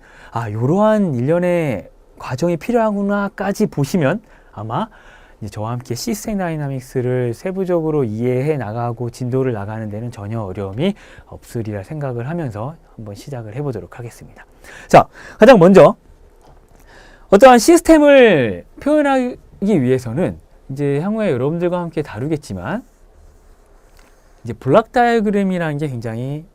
이러한 일련의 과정이 필요하구나까지 보시면 아마 이제 저와 함께 시스템 다이나믹스를 세부적으로 이해해 나가고 진도를 나가는 데는 전혀 어려움이 없으리라 생각을 하면서 한번 시작을 해보도록 하겠습니다. 자, 가장 먼저 어떠한 시스템을 표현하기 위해서는 이제 향후에 여러분들과 함께 다루겠지만 이제 블록 다이어그램이라는 게 굉장히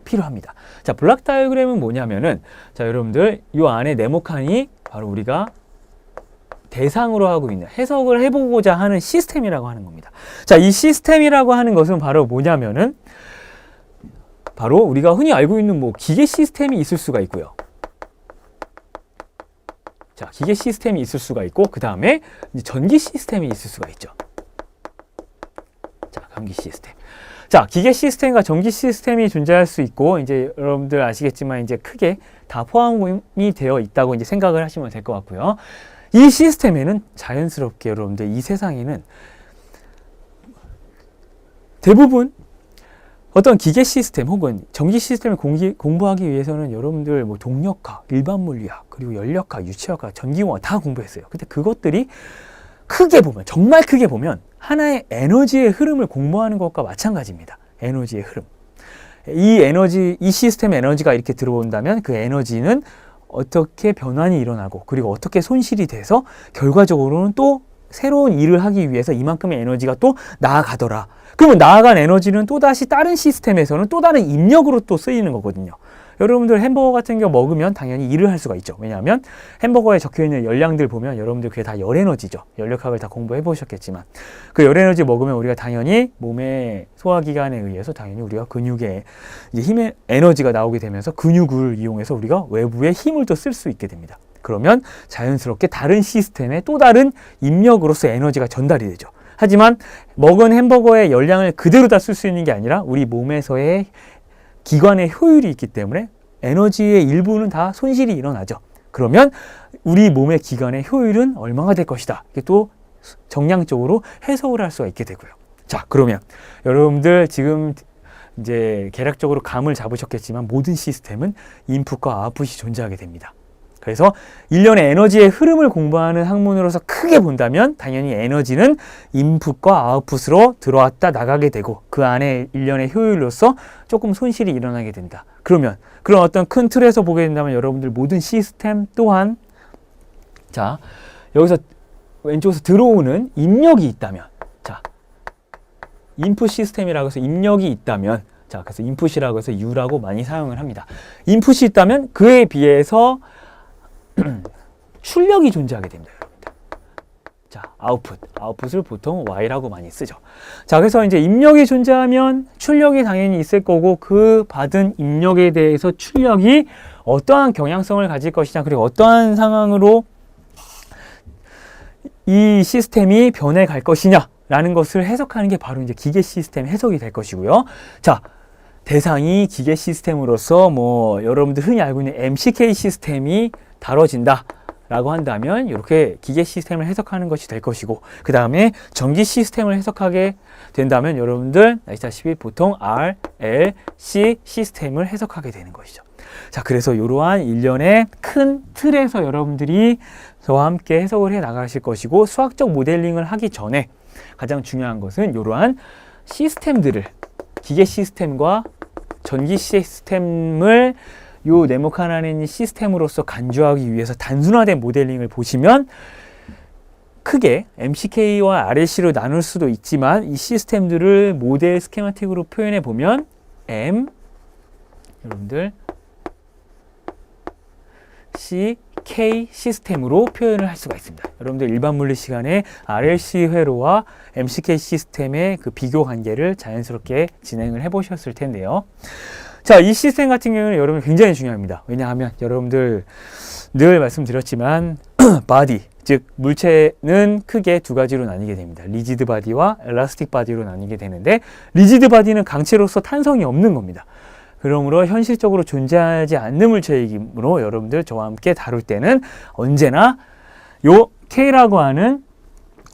필요합니다. 자, 블록 다이어그램은 뭐냐면은, 자, 여러분들 이 안에 네모칸이 바로 우리가 대상으로 하고 있는 해석을 해보고자 하는 시스템이라고 하는 겁니다. 자, 이 시스템이라고 하는 것은 바로 뭐냐면은 바로 우리가 흔히 알고 있는 뭐 기계 시스템이 있을 수가 있고요. 자, 기계 시스템이 있을 수가 있고, 그 다음에 전기 시스템이 있을 수가 있죠. 자, 전기 시스템. 자, 기계 시스템과 전기 시스템이 존재할 수 있고, 이제 여러분들 아시겠지만 이제 크게 다 포함이 되어 있다고 이제 생각을 하시면 될 것 같고요. 이 시스템에는 자연스럽게 여러분들 이 세상에는 대부분 어떤 기계 시스템 혹은 전기 시스템을 공부하기 위해서는 여러분들 뭐 동력학, 일반 물리학, 그리고 연력학, 유체학과, 전기공학 다 공부했어요. 근데 그것들이 크게 보면, 정말 크게 보면 하나의 에너지의 흐름을 공부하는 것과 마찬가지입니다. 에너지의 흐름. 이 시스템 에너지가 이렇게 들어온다면 그 에너지는 어떻게 변환이 일어나고, 그리고 어떻게 손실이 돼서 결과적으로는 또 새로운 일을 하기 위해서 이만큼의 에너지가 또 나아가더라. 그러면 나아간 에너지는 또다시 다른 시스템에서는 또 다른 입력으로 또 쓰이는 거거든요. 여러분들 햄버거 같은 거 먹으면 당연히 일을 할 수가 있죠. 왜냐하면 햄버거에 적혀있는 열량들 보면 여러분들 그게 다 열에너지죠. 연력학을 다 공부해 보셨겠지만 그 열에너지 먹으면 우리가 당연히 몸의 소화기관에 의해서 당연히 우리가 근육에 이제 힘의 에너지가 나오게 되면서 근육을 이용해서 우리가 외부의 힘을 또 쓸 수 있게 됩니다. 그러면 자연스럽게 다른 시스템에 또 다른 입력으로서 에너지가 전달이 되죠. 하지만 먹은 햄버거의 열량을 그대로 다 쓸 수 있는 게 아니라 우리 몸에서의 기관의 효율이 있기 때문에 에너지의 일부는 다 손실이 일어나죠. 그러면 우리 몸의 기관의 효율은 얼마가 될 것이다. 이게 또 정량적으로 해석을 할 수가 있게 되고요. 자, 그러면 여러분들 지금 이제 개략적으로 감을 잡으셨겠지만 모든 시스템은 인풋과 아웃풋이 존재하게 됩니다. 그래서 일련의 에너지의 흐름을 공부하는 학문으로서 크게 본다면 당연히 에너지는 인풋과 아웃풋으로 들어왔다 나가게 되고 그 안에 일련의 효율로서 조금 손실이 일어나게 된다. 그러면 그런 어떤 큰 틀에서 보게 된다면 여러분들 모든 시스템 또한 자 여기서 왼쪽에서 들어오는 입력이 있다면 자 인풋 시스템이라고 해서 입력이 있다면 자 그래서 인풋이라고 해서 U라고 많이 사용을 합니다. 인풋이 있다면 그에 비해서 출력이 존재하게 됩니다, 여러분들. 자, 아웃풋을 보통 Y라고 많이 쓰죠. 자, 그래서 이제 입력이 존재하면 출력이 당연히 있을 거고 그 받은 입력에 대해서 출력이 어떠한 경향성을 가질 것이냐 그리고 어떠한 상황으로 이 시스템이 변해갈 것이냐라는 것을 해석하는 게 바로 이제 기계 시스템 해석이 될 것이고요. 자, 대상이 기계 시스템으로서 뭐 여러분들 흔히 알고 있는 MCK 시스템이 다뤄진다 라고 한다면 이렇게 기계 시스템을 해석하는 것이 될 것이고 그 다음에 전기 시스템을 해석하게 된다면 여러분들 아시다시피 보통 R, L, C 시스템을 해석하게 되는 것이죠. 자, 그래서 이러한 일련의 큰 틀에서 여러분들이 저와 함께 해석을 해 나가실 것이고 수학적 모델링을 하기 전에 가장 중요한 것은 이러한 시스템들을 기계 시스템과 전기 시스템을 요 네모칸 안에 있는 시스템으로서 간주하기 위해서 단순화된 모델링을 보시면 크게 MCK와 RLC로 나눌 수도 있지만 이 시스템들을 모델 스케마틱으로 표현해 보면 M 여러분들 C, K 시스템으로 표현을 할 수가 있습니다. 여러분들 일반 물리 시간에 RLC 회로와 MCK 시스템의 그 비교 관계를 자연스럽게 진행을 해 보셨을 텐데요. 자, 이 시스템 같은 경우는 여러분 굉장히 중요합니다. 왜냐하면 여러분들 늘 말씀드렸지만 바디, 즉 물체는 크게 두 가지로 나뉘게 됩니다. 리지드 바디와 엘라스틱 바디로 나뉘게 되는데 리지드 바디는 강체로서 탄성이 없는 겁니다. 그러므로 현실적으로 존재하지 않는 물체이므로 여러분들 저와 함께 다룰 때는 언제나 요 K라고 하는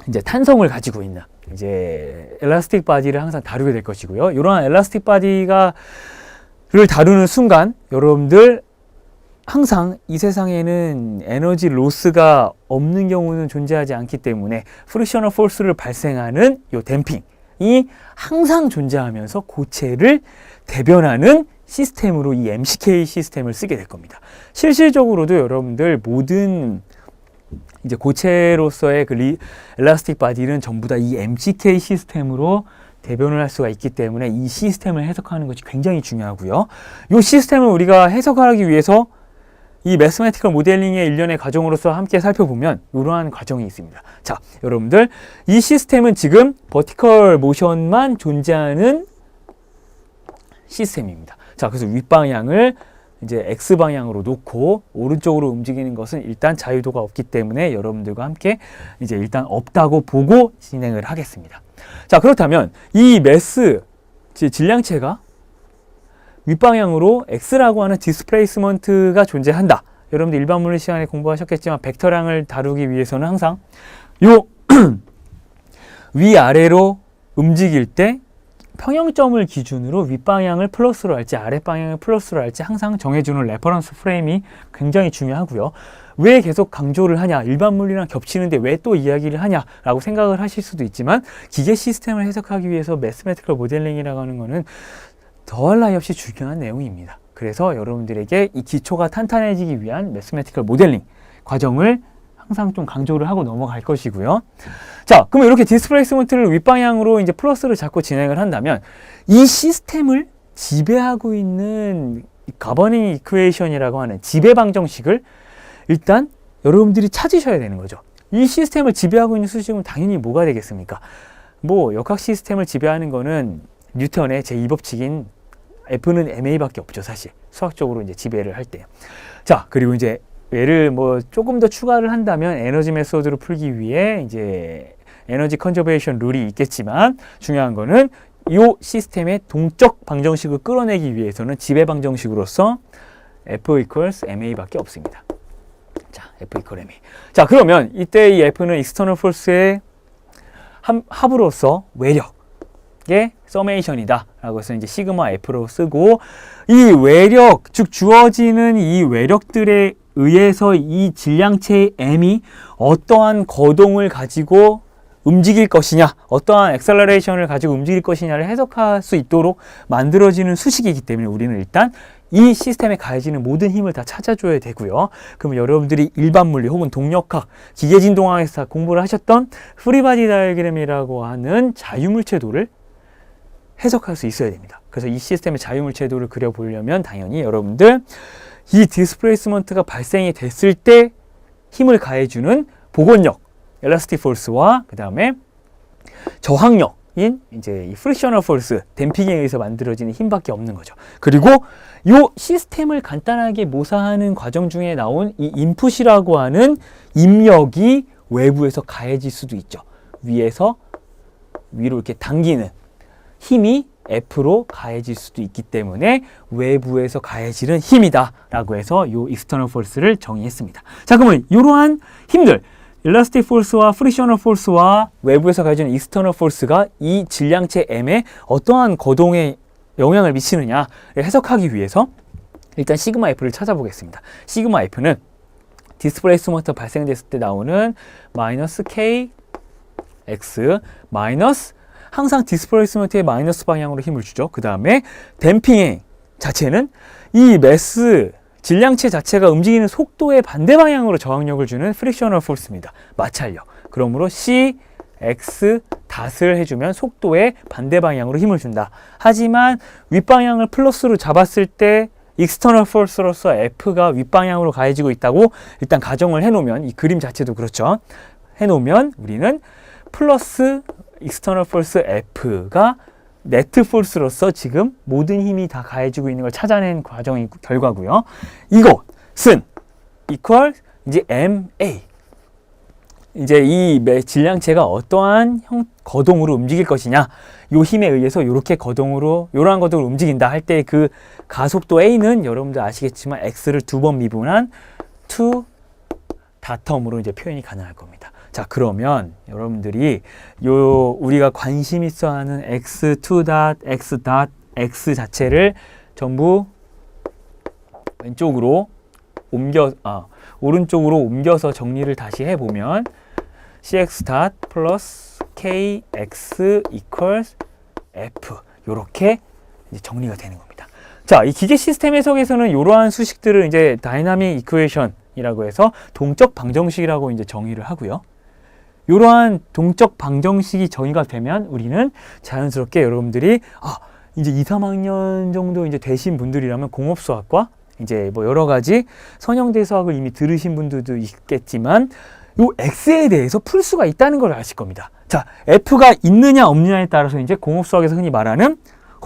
이제 탄성을 가지고 있는 이제 엘라스틱 바디를 항상 다루게 될 것이고요. 이러한 엘라스틱 바디가 를 다루는 순간 여러분들 항상 이 세상에는 에너지 로스가 없는 경우는 존재하지 않기 때문에 프릭셔널 포스를 발생하는 요 댐핑이 항상 존재하면서 고체를 대변하는 시스템으로 이 MCK 시스템을 쓰게 될 겁니다. 실질적으로도 여러분들 모든 이제 고체로서의 그 엘라스틱 바디는 전부 다 이 MCK 시스템으로 대변을 할 수가 있기 때문에 이 시스템을 해석하는 것이 굉장히 중요하고요. 이 시스템을 우리가 해석하기 위해서 이 매스매티컬 모델링의 일련의 과정으로서 함께 살펴보면 이러한 과정이 있습니다. 자, 여러분들 이 시스템은 지금 버티컬 모션만 존재하는 시스템입니다. 자, 그래서 윗방향을 이제 X방향으로 놓고 오른쪽으로 움직이는 것은 일단 자유도가 없기 때문에 여러분들과 함께 이제 일단 없다고 보고 진행을 하겠습니다. 자, 그렇다면 이 매스 질량체가 윗방향으로 X라고 하는 디스플레이스먼트가 존재한다. 여러분들 일반 물리 시간에 공부하셨겠지만 벡터량을 다루기 위해서는 항상 요 위아래로 움직일 때 평형점을 기준으로 윗방향을 플러스로 할지 아랫방향을 플러스로 할지 항상 정해주는 레퍼런스 프레임이 굉장히 중요하고요. 왜 계속 강조를 하냐, 일반 물리랑 겹치는데 왜 또 이야기를 하냐라고 생각을 하실 수도 있지만 기계 시스템을 해석하기 위해서 매스매티컬 모델링이라고 하는 거는 더할 나위 없이 중요한 내용입니다. 그래서 여러분들에게 이 기초가 탄탄해지기 위한 매스매티컬 모델링 과정을 항상 좀 강조를 하고 넘어갈 것이고요. 자, 그러면 이렇게 디스플레이스먼트를 윗방향으로 이제 플러스를 잡고 진행을 한다면 이 시스템을 지배하고 있는 가버닝 이퀘이션이라고 하는 지배 방정식을 일단 여러분들이 찾으셔야 되는 거죠. 이 시스템을 지배하고 있는 수식은 당연히 뭐가 되겠습니까? 뭐 역학 시스템을 지배하는 거는 뉴턴의 제2법칙인 F는 ma밖에 없죠, 사실. 수학적으로 이제 지배를 할 때. 자, 그리고 이제 얘를 뭐 조금 더 추가를 한다면 에너지 메소드로 풀기 위해 이제 에너지 컨저베이션 룰이 있겠지만 중요한 거는 이 시스템의 동적 방정식을 끌어내기 위해서는 지배 방정식으로서 F equals ma밖에 없습니다. 자, F equal ma. 자, 그러면 이때 이 F는 external force의 합으로서 외력의 서메이션이다 라고 해서 이제 시그마 F로 쓰고, 이 외력, 즉 주어지는 이 외력들에 의해서 이 질량체 M이 어떠한 거동을 가지고 움직일 것이냐, 어떠한 엑셀러레이션을 가지고 움직일 것이냐를 해석할 수 있도록 만들어지는 수식이기 때문에 우리는 일단 이 시스템에 가해지는 모든 힘을 다 찾아줘야 되고요. 그럼 여러분들이 일반 물리 혹은 동력학, 기계진동학에서 공부를 하셨던 프리바디 다이어그램이라고 하는 자유물체도를 해석할 수 있어야 됩니다. 그래서 이 시스템의 자유물체도를 그려보려면 당연히 여러분들 이 디스플레이스먼트가 발생이 됐을 때 힘을 가해주는 복원력, 엘라스틱 포스와 그 다음에 저항력인 이제 이 프릭셔널 포스, 댐핑에 의해서 만들어지는 힘밖에 없는 거죠. 그리고 이 시스템을 간단하게 모사하는 과정 중에 나온 이 인풋이라고 하는 입력이 외부에서 가해질 수도 있죠. 위에서 위로 이렇게 당기는 힘이 F로 가해질 수도 있기 때문에 외부에서 가해지는 힘이다 라고 해서 이 external force를 정의했습니다. 자, 그러면 이러한 힘들, 일라스틱 포스와 프릭셔널 포스와 외부에서 가해지는 external force가 이 질량체 M에 어떠한 거동에 영향을 미치느냐를 해석하기 위해서 일단 시그마 F를 찾아보겠습니다. 시그마 F는 디스플레이스먼트 발생됐을 때 나오는 마이너스 K X 마이너스, 항상 디스플레이스먼트의 마이너스 방향으로 힘을 주죠. 그 다음에 댐핑의 자체는 이 매스, 질량체 자체가 움직이는 속도의 반대 방향으로 저항력을 주는 프릭셔널 포스입니다. 마찰력. 그러므로 C, X 닷을 해주면 속도의 반대 방향으로 힘을 준다. 하지만 윗방향을 플러스로 잡았을 때 익스터널 포스로서 F가 윗방향으로 가해지고 있다고 일단 가정을 해놓으면, 이 그림 자체도 그렇죠. 해놓으면 우리는 플러스 익스터널 포스 F가 네트 포스로서 지금 모든 힘이 다 가해지고 있는 걸 찾아낸 과정이 결과고요. 이것은 equal 이제 MA. 이제 이 질량체가 어떠한 거동으로 움직일 것이냐, 요 힘에 의해서 이렇게 거동으로, 이러한 거동으로 움직인다 할 때 그 가속도 A는 여러분들 아시겠지만 X를 2번 미분한 2 다텀으로 이제 표현이 가능할 겁니다. 자, 그러면 여러분들이 우리가 관심 있어 하는 X2 닷, X 닷, X 자체를 전부 왼쪽으로 오른쪽으로 옮겨서 정리를 다시 해보면 CX 닷 플러스 KX equals F, 요렇게 이제 정리가 되는 겁니다. 자, 이 기계 시스템 해석에서는 이러한 수식들을 이제 다이나믹 이퀘이션이라고 해서 동적 방정식이라고 이제 정의를 하고요. 이러한 동적 방정식이 정의가 되면 우리는 자연스럽게 여러분들이 이제 2, 3학년 정도 이제 되신 분들이라면 공업수학과 이제 뭐 여러 가지 선형대 수학을 이미 들으신 분들도 있겠지만 요 X에 대해서 풀 수가 있다는 걸 아실 겁니다. 자, F가 있느냐 없느냐에 따라서 이제 공업수학에서 흔히 말하는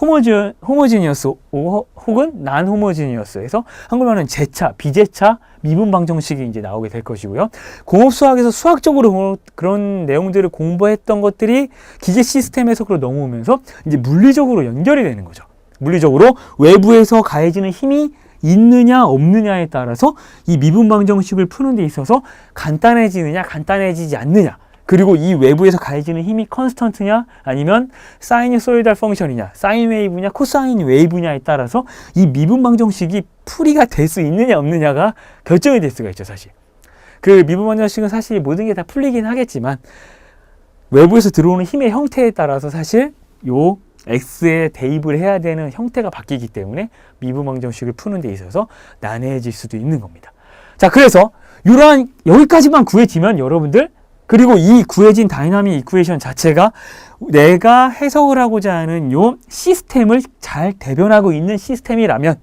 호모지니어스 혹은 난 호모지니어스에서 한글로는 제차, 비제차, 미분 방정식이 이제 나오게 될 것이고요. 공업수학에서 수학적으로 그런 내용들을 공부했던 것들이 기계 시스템 해석으로 넘어오면서 이제 물리적으로 연결이 되는 거죠. 물리적으로 외부에서 가해지는 힘이 있느냐 없느냐에 따라서 이 미분 방정식을 푸는 데 있어서 간단해지느냐 간단해지지 않느냐, 그리고 이 외부에서 가해지는 힘이 컨스턴트냐 아니면 사이누소이달 펑션이냐, 사인 웨이브냐 코사인 웨이브냐에 따라서 이 미분 방정식이 풀이가 될 수 있느냐 없느냐가 결정이 될 수가 있죠. 사실 그 미분 방정식은 사실 모든 게 다 풀리긴 하겠지만 외부에서 들어오는 힘의 형태에 따라서 사실 요 X에 대입을 해야 되는 형태가 바뀌기 때문에 미분 방정식을 푸는 데 있어서 난해해질 수도 있는 겁니다. 자, 그래서 이러한 여기까지만 구해지면 여러분들, 그리고 이 구해진 다이나믹 이쿠에이션 자체가 내가 해석을 하고자 하는 요 시스템을 잘 대변하고 있는 시스템이라면,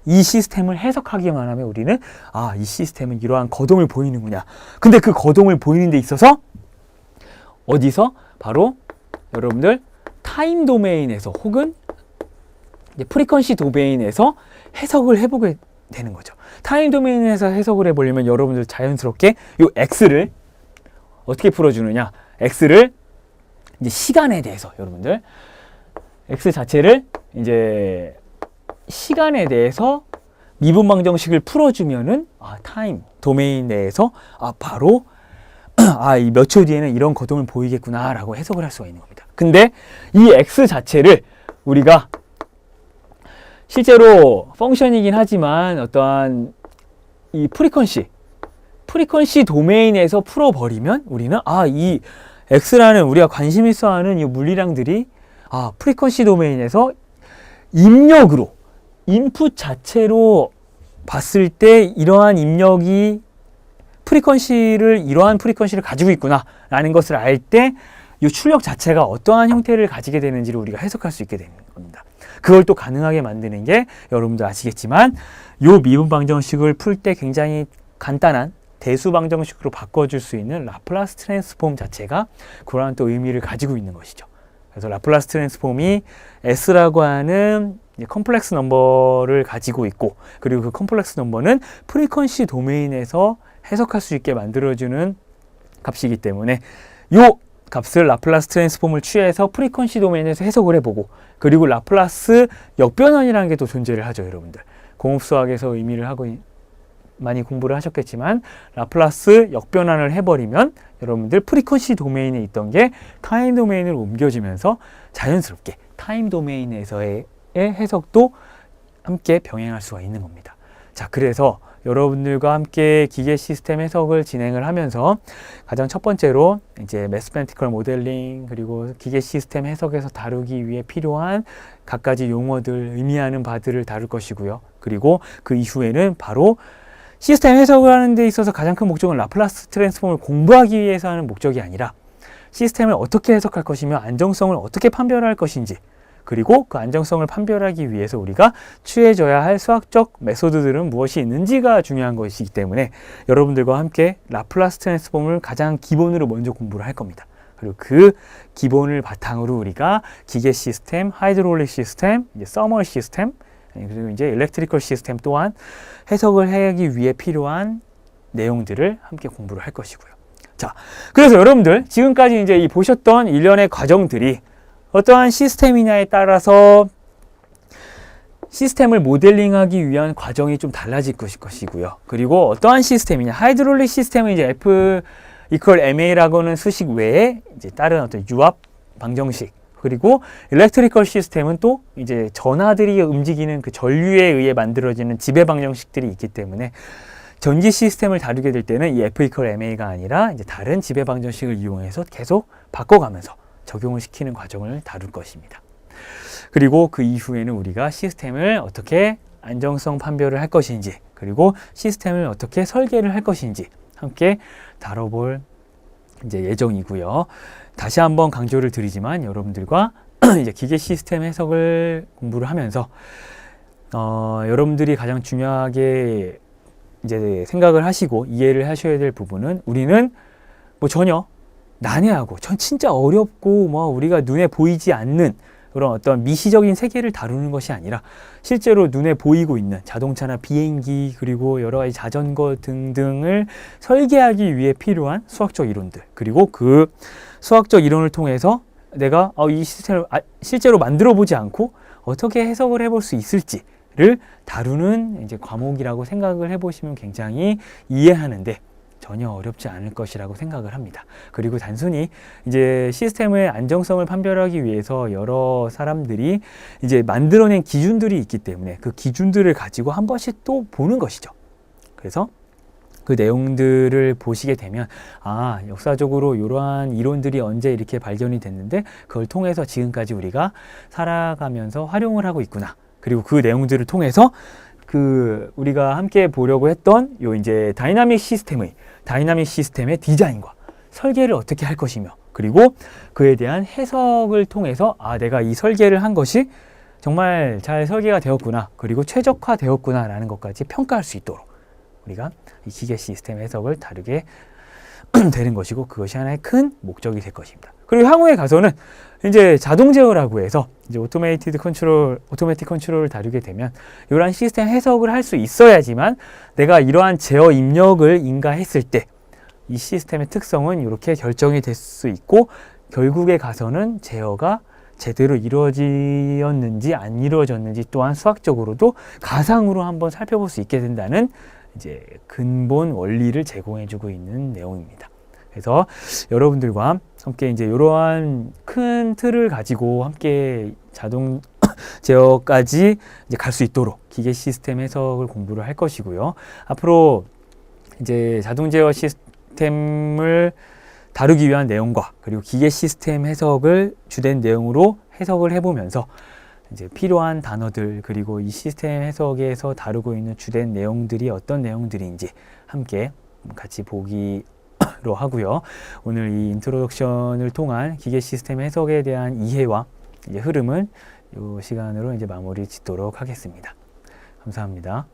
이 시스템을 해석하기만 하면 우리는 이 시스템은 이러한 거동을 보이는구나. 근데 그 거동을 보이는 데 있어서 어디서? 바로 여러분들 타임 도메인에서 혹은 프리퀀시 도메인에서 해석을 해보게 되는 거죠. 타임 도메인에서 해석을 해보려면 여러분들 자연스럽게 이 X를 어떻게 풀어주느냐. X를 이제 시간에 대해서 여러분들 X 자체를 이제 시간에 대해서 미분 방정식을 풀어주면은 타임 도메인 내에서 바로 이 몇 초 뒤에는 이런 거동을 보이겠구나 라고 해석을 할 수가 있는 겁니다. 근데 이 X 자체를 우리가 실제로 펑션이긴 하지만 어떠한 이 프리퀀시 도메인에서 풀어버리면 우리는 이 X라는 우리가 관심 있어 하는 이 물리량들이 프리퀀시 도메인에서 입력으로 인풋 자체로 봤을 때 이러한 입력이 이러한 프리퀀시를 가지고 있구나 라는 것을 알 때 이 출력 자체가 어떠한 형태를 가지게 되는지를 우리가 해석할 수 있게 되는 겁니다. 그걸 또 가능하게 만드는 게 여러분들 아시겠지만 이 미분 방정식을 풀 때 굉장히 간단한 대수 방정식으로 바꿔줄 수 있는 라플라스 트랜스폼 자체가 그러한 또 의미를 가지고 있는 것이죠. 그래서 라플라스 트랜스폼이 S라고 하는 컴플렉스 넘버를 가지고 있고, 그리고 그 컴플렉스 넘버는 프리퀀시 도메인에서 해석할 수 있게 만들어주는 값이기 때문에 이 값을 라플라스 트랜스폼을 취해서 프리퀀시 도메인에서 해석을 해보고, 그리고 라플라스 역변환이라는 게 또 존재를 하죠. 여러분들 공업수학에서 의미를 하고 많이 공부를 하셨겠지만 라플라스 역변환을 해버리면 여러분들 프리퀀시 도메인에 있던 게 타임 도메인으로 옮겨지면서 자연스럽게 타임 도메인에서의 해석도 함께 병행할 수가 있는 겁니다. 자, 그래서 여러분들과 함께 기계 시스템 해석을 진행을 하면서 가장 첫 번째로 이제 매스메티컬 모델링, 그리고 기계 시스템 해석에서 다루기 위해 필요한 갖가지 용어들, 의미하는 바들을 다룰 것이고요. 그리고 그 이후에는 바로 시스템 해석을 하는 데 있어서 가장 큰 목적은 라플라스 트랜스폼을 공부하기 위해서 하는 목적이 아니라 시스템을 어떻게 해석할 것이며 안정성을 어떻게 판별할 것인지, 그리고 그 안정성을 판별하기 위해서 우리가 취해져야 할 수학적 메소드들은 무엇이 있는지가 중요한 것이기 때문에 여러분들과 함께 라플라스 트랜스폼을 가장 기본으로 먼저 공부를 할 겁니다. 그리고 그 기본을 바탕으로 우리가 기계 시스템, 하이드롤릭 시스템, 이제 서멀 시스템, 그리고 이제 일렉트리컬 시스템 또한 해석을 하기 위해 필요한 내용들을 함께 공부를 할 것이고요. 자, 그래서 여러분들 지금까지 이제 이 보셨던 일련의 과정들이 어떠한 시스템이냐에 따라서 시스템을 모델링하기 위한 과정이 좀 달라질 것이고요. 그리고 어떠한 시스템이냐, 하이드롤릭 시스템은 이제 F 이퀄 MA라고는 수식 외에 이제 다른 어떤 유압 방정식, 그리고 일렉트리컬 시스템은 또 이제 전하들이 움직이는 그 전류에 의해 만들어지는 지배 방정식들이 있기 때문에 전기 시스템을 다루게 될 때는 이 F 이퀄 MA가 아니라 이제 다른 지배 방정식을 이용해서 계속 바꿔가면서 적용을 시키는 과정을 다룰 것입니다. 그리고 그 이후에는 우리가 시스템을 어떻게 안정성 판별을 할 것인지, 그리고 시스템을 어떻게 설계를 할 것인지 함께 다뤄볼 이제 예정이고요. 다시 한번 강조를 드리지만 여러분들과 이제 기계 시스템 해석을 공부를 하면서 여러분들이 가장 중요하게 이제 생각을 하시고 이해를 하셔야 될 부분은, 우리는 뭐 전혀 난해하고 전 진짜 어렵고 뭐 우리가 눈에 보이지 않는 그런 어떤 미시적인 세계를 다루는 것이 아니라 실제로 눈에 보이고 있는 자동차나 비행기, 그리고 여러 가지 자전거 등등을 설계하기 위해 필요한 수학적 이론들, 그리고 그 수학적 이론을 통해서 내가 이 시스템을 실제로 만들어 보지 않고 어떻게 해석을 해볼 수 있을지를 다루는 이제 과목이라고 생각을 해보시면 굉장히 이해하는데 전혀 어렵지 않을 것이라고 생각을 합니다. 그리고 단순히 이제 시스템의 안정성을 판별하기 위해서 여러 사람들이 이제 만들어낸 기준들이 있기 때문에 그 기준들을 가지고 한 번씩 또 보는 것이죠. 그래서 그 내용들을 보시게 되면 역사적으로 이러한 이론들이 언제 이렇게 발견이 됐는데 그걸 통해서 지금까지 우리가 살아가면서 활용을 하고 있구나. 그리고 그 내용들을 통해서 우리가 함께 보려고 했던 요 이제 다이나믹 시스템의 디자인과 설계를 어떻게 할 것이며, 그리고 그에 대한 해석을 통해서 내가 이 설계를 한 것이 정말 잘 설계가 되었구나, 그리고 최적화되었구나 라는 것까지 평가할 수 있도록 우리가 이 기계 시스템 해석을 다루게 되는 것이고, 그것이 하나의 큰 목적이 될 것입니다. 그리고 향후에 가서는 이제 자동 제어라고 해서 이제 오토매틱 컨트롤을 다루게 되면 이러한 시스템 해석을 할 수 있어야지만 내가 이러한 제어 입력을 인가했을 때 이 시스템의 특성은 이렇게 결정이 될 수 있고, 결국에 가서는 제어가 제대로 이루어졌는지 안 이루어졌는지 또한 수학적으로도 가상으로 한번 살펴볼 수 있게 된다는 이제 근본 원리를 제공해주고 있는 내용입니다. 그래서 여러분들과 함께 이제 이러한 큰 틀을 가지고 함께 자동 제어까지 이제 갈 수 있도록 기계 시스템 해석을 공부를 할 것이고요. 앞으로 이제 자동 제어 시스템을 다루기 위한 내용과 그리고 기계 시스템 해석을 주된 내용으로 해석을 해보면서 이제 필요한 단어들, 그리고 이 시스템 해석에서 다루고 있는 주된 내용들이 어떤 내용들인지 함께 같이 보기로 하고요. 오늘 이 인트로덕션을 통한 기계 시스템 해석에 대한 이해와 이제 흐름은 이 시간으로 이제 마무리 짓도록 하겠습니다. 감사합니다.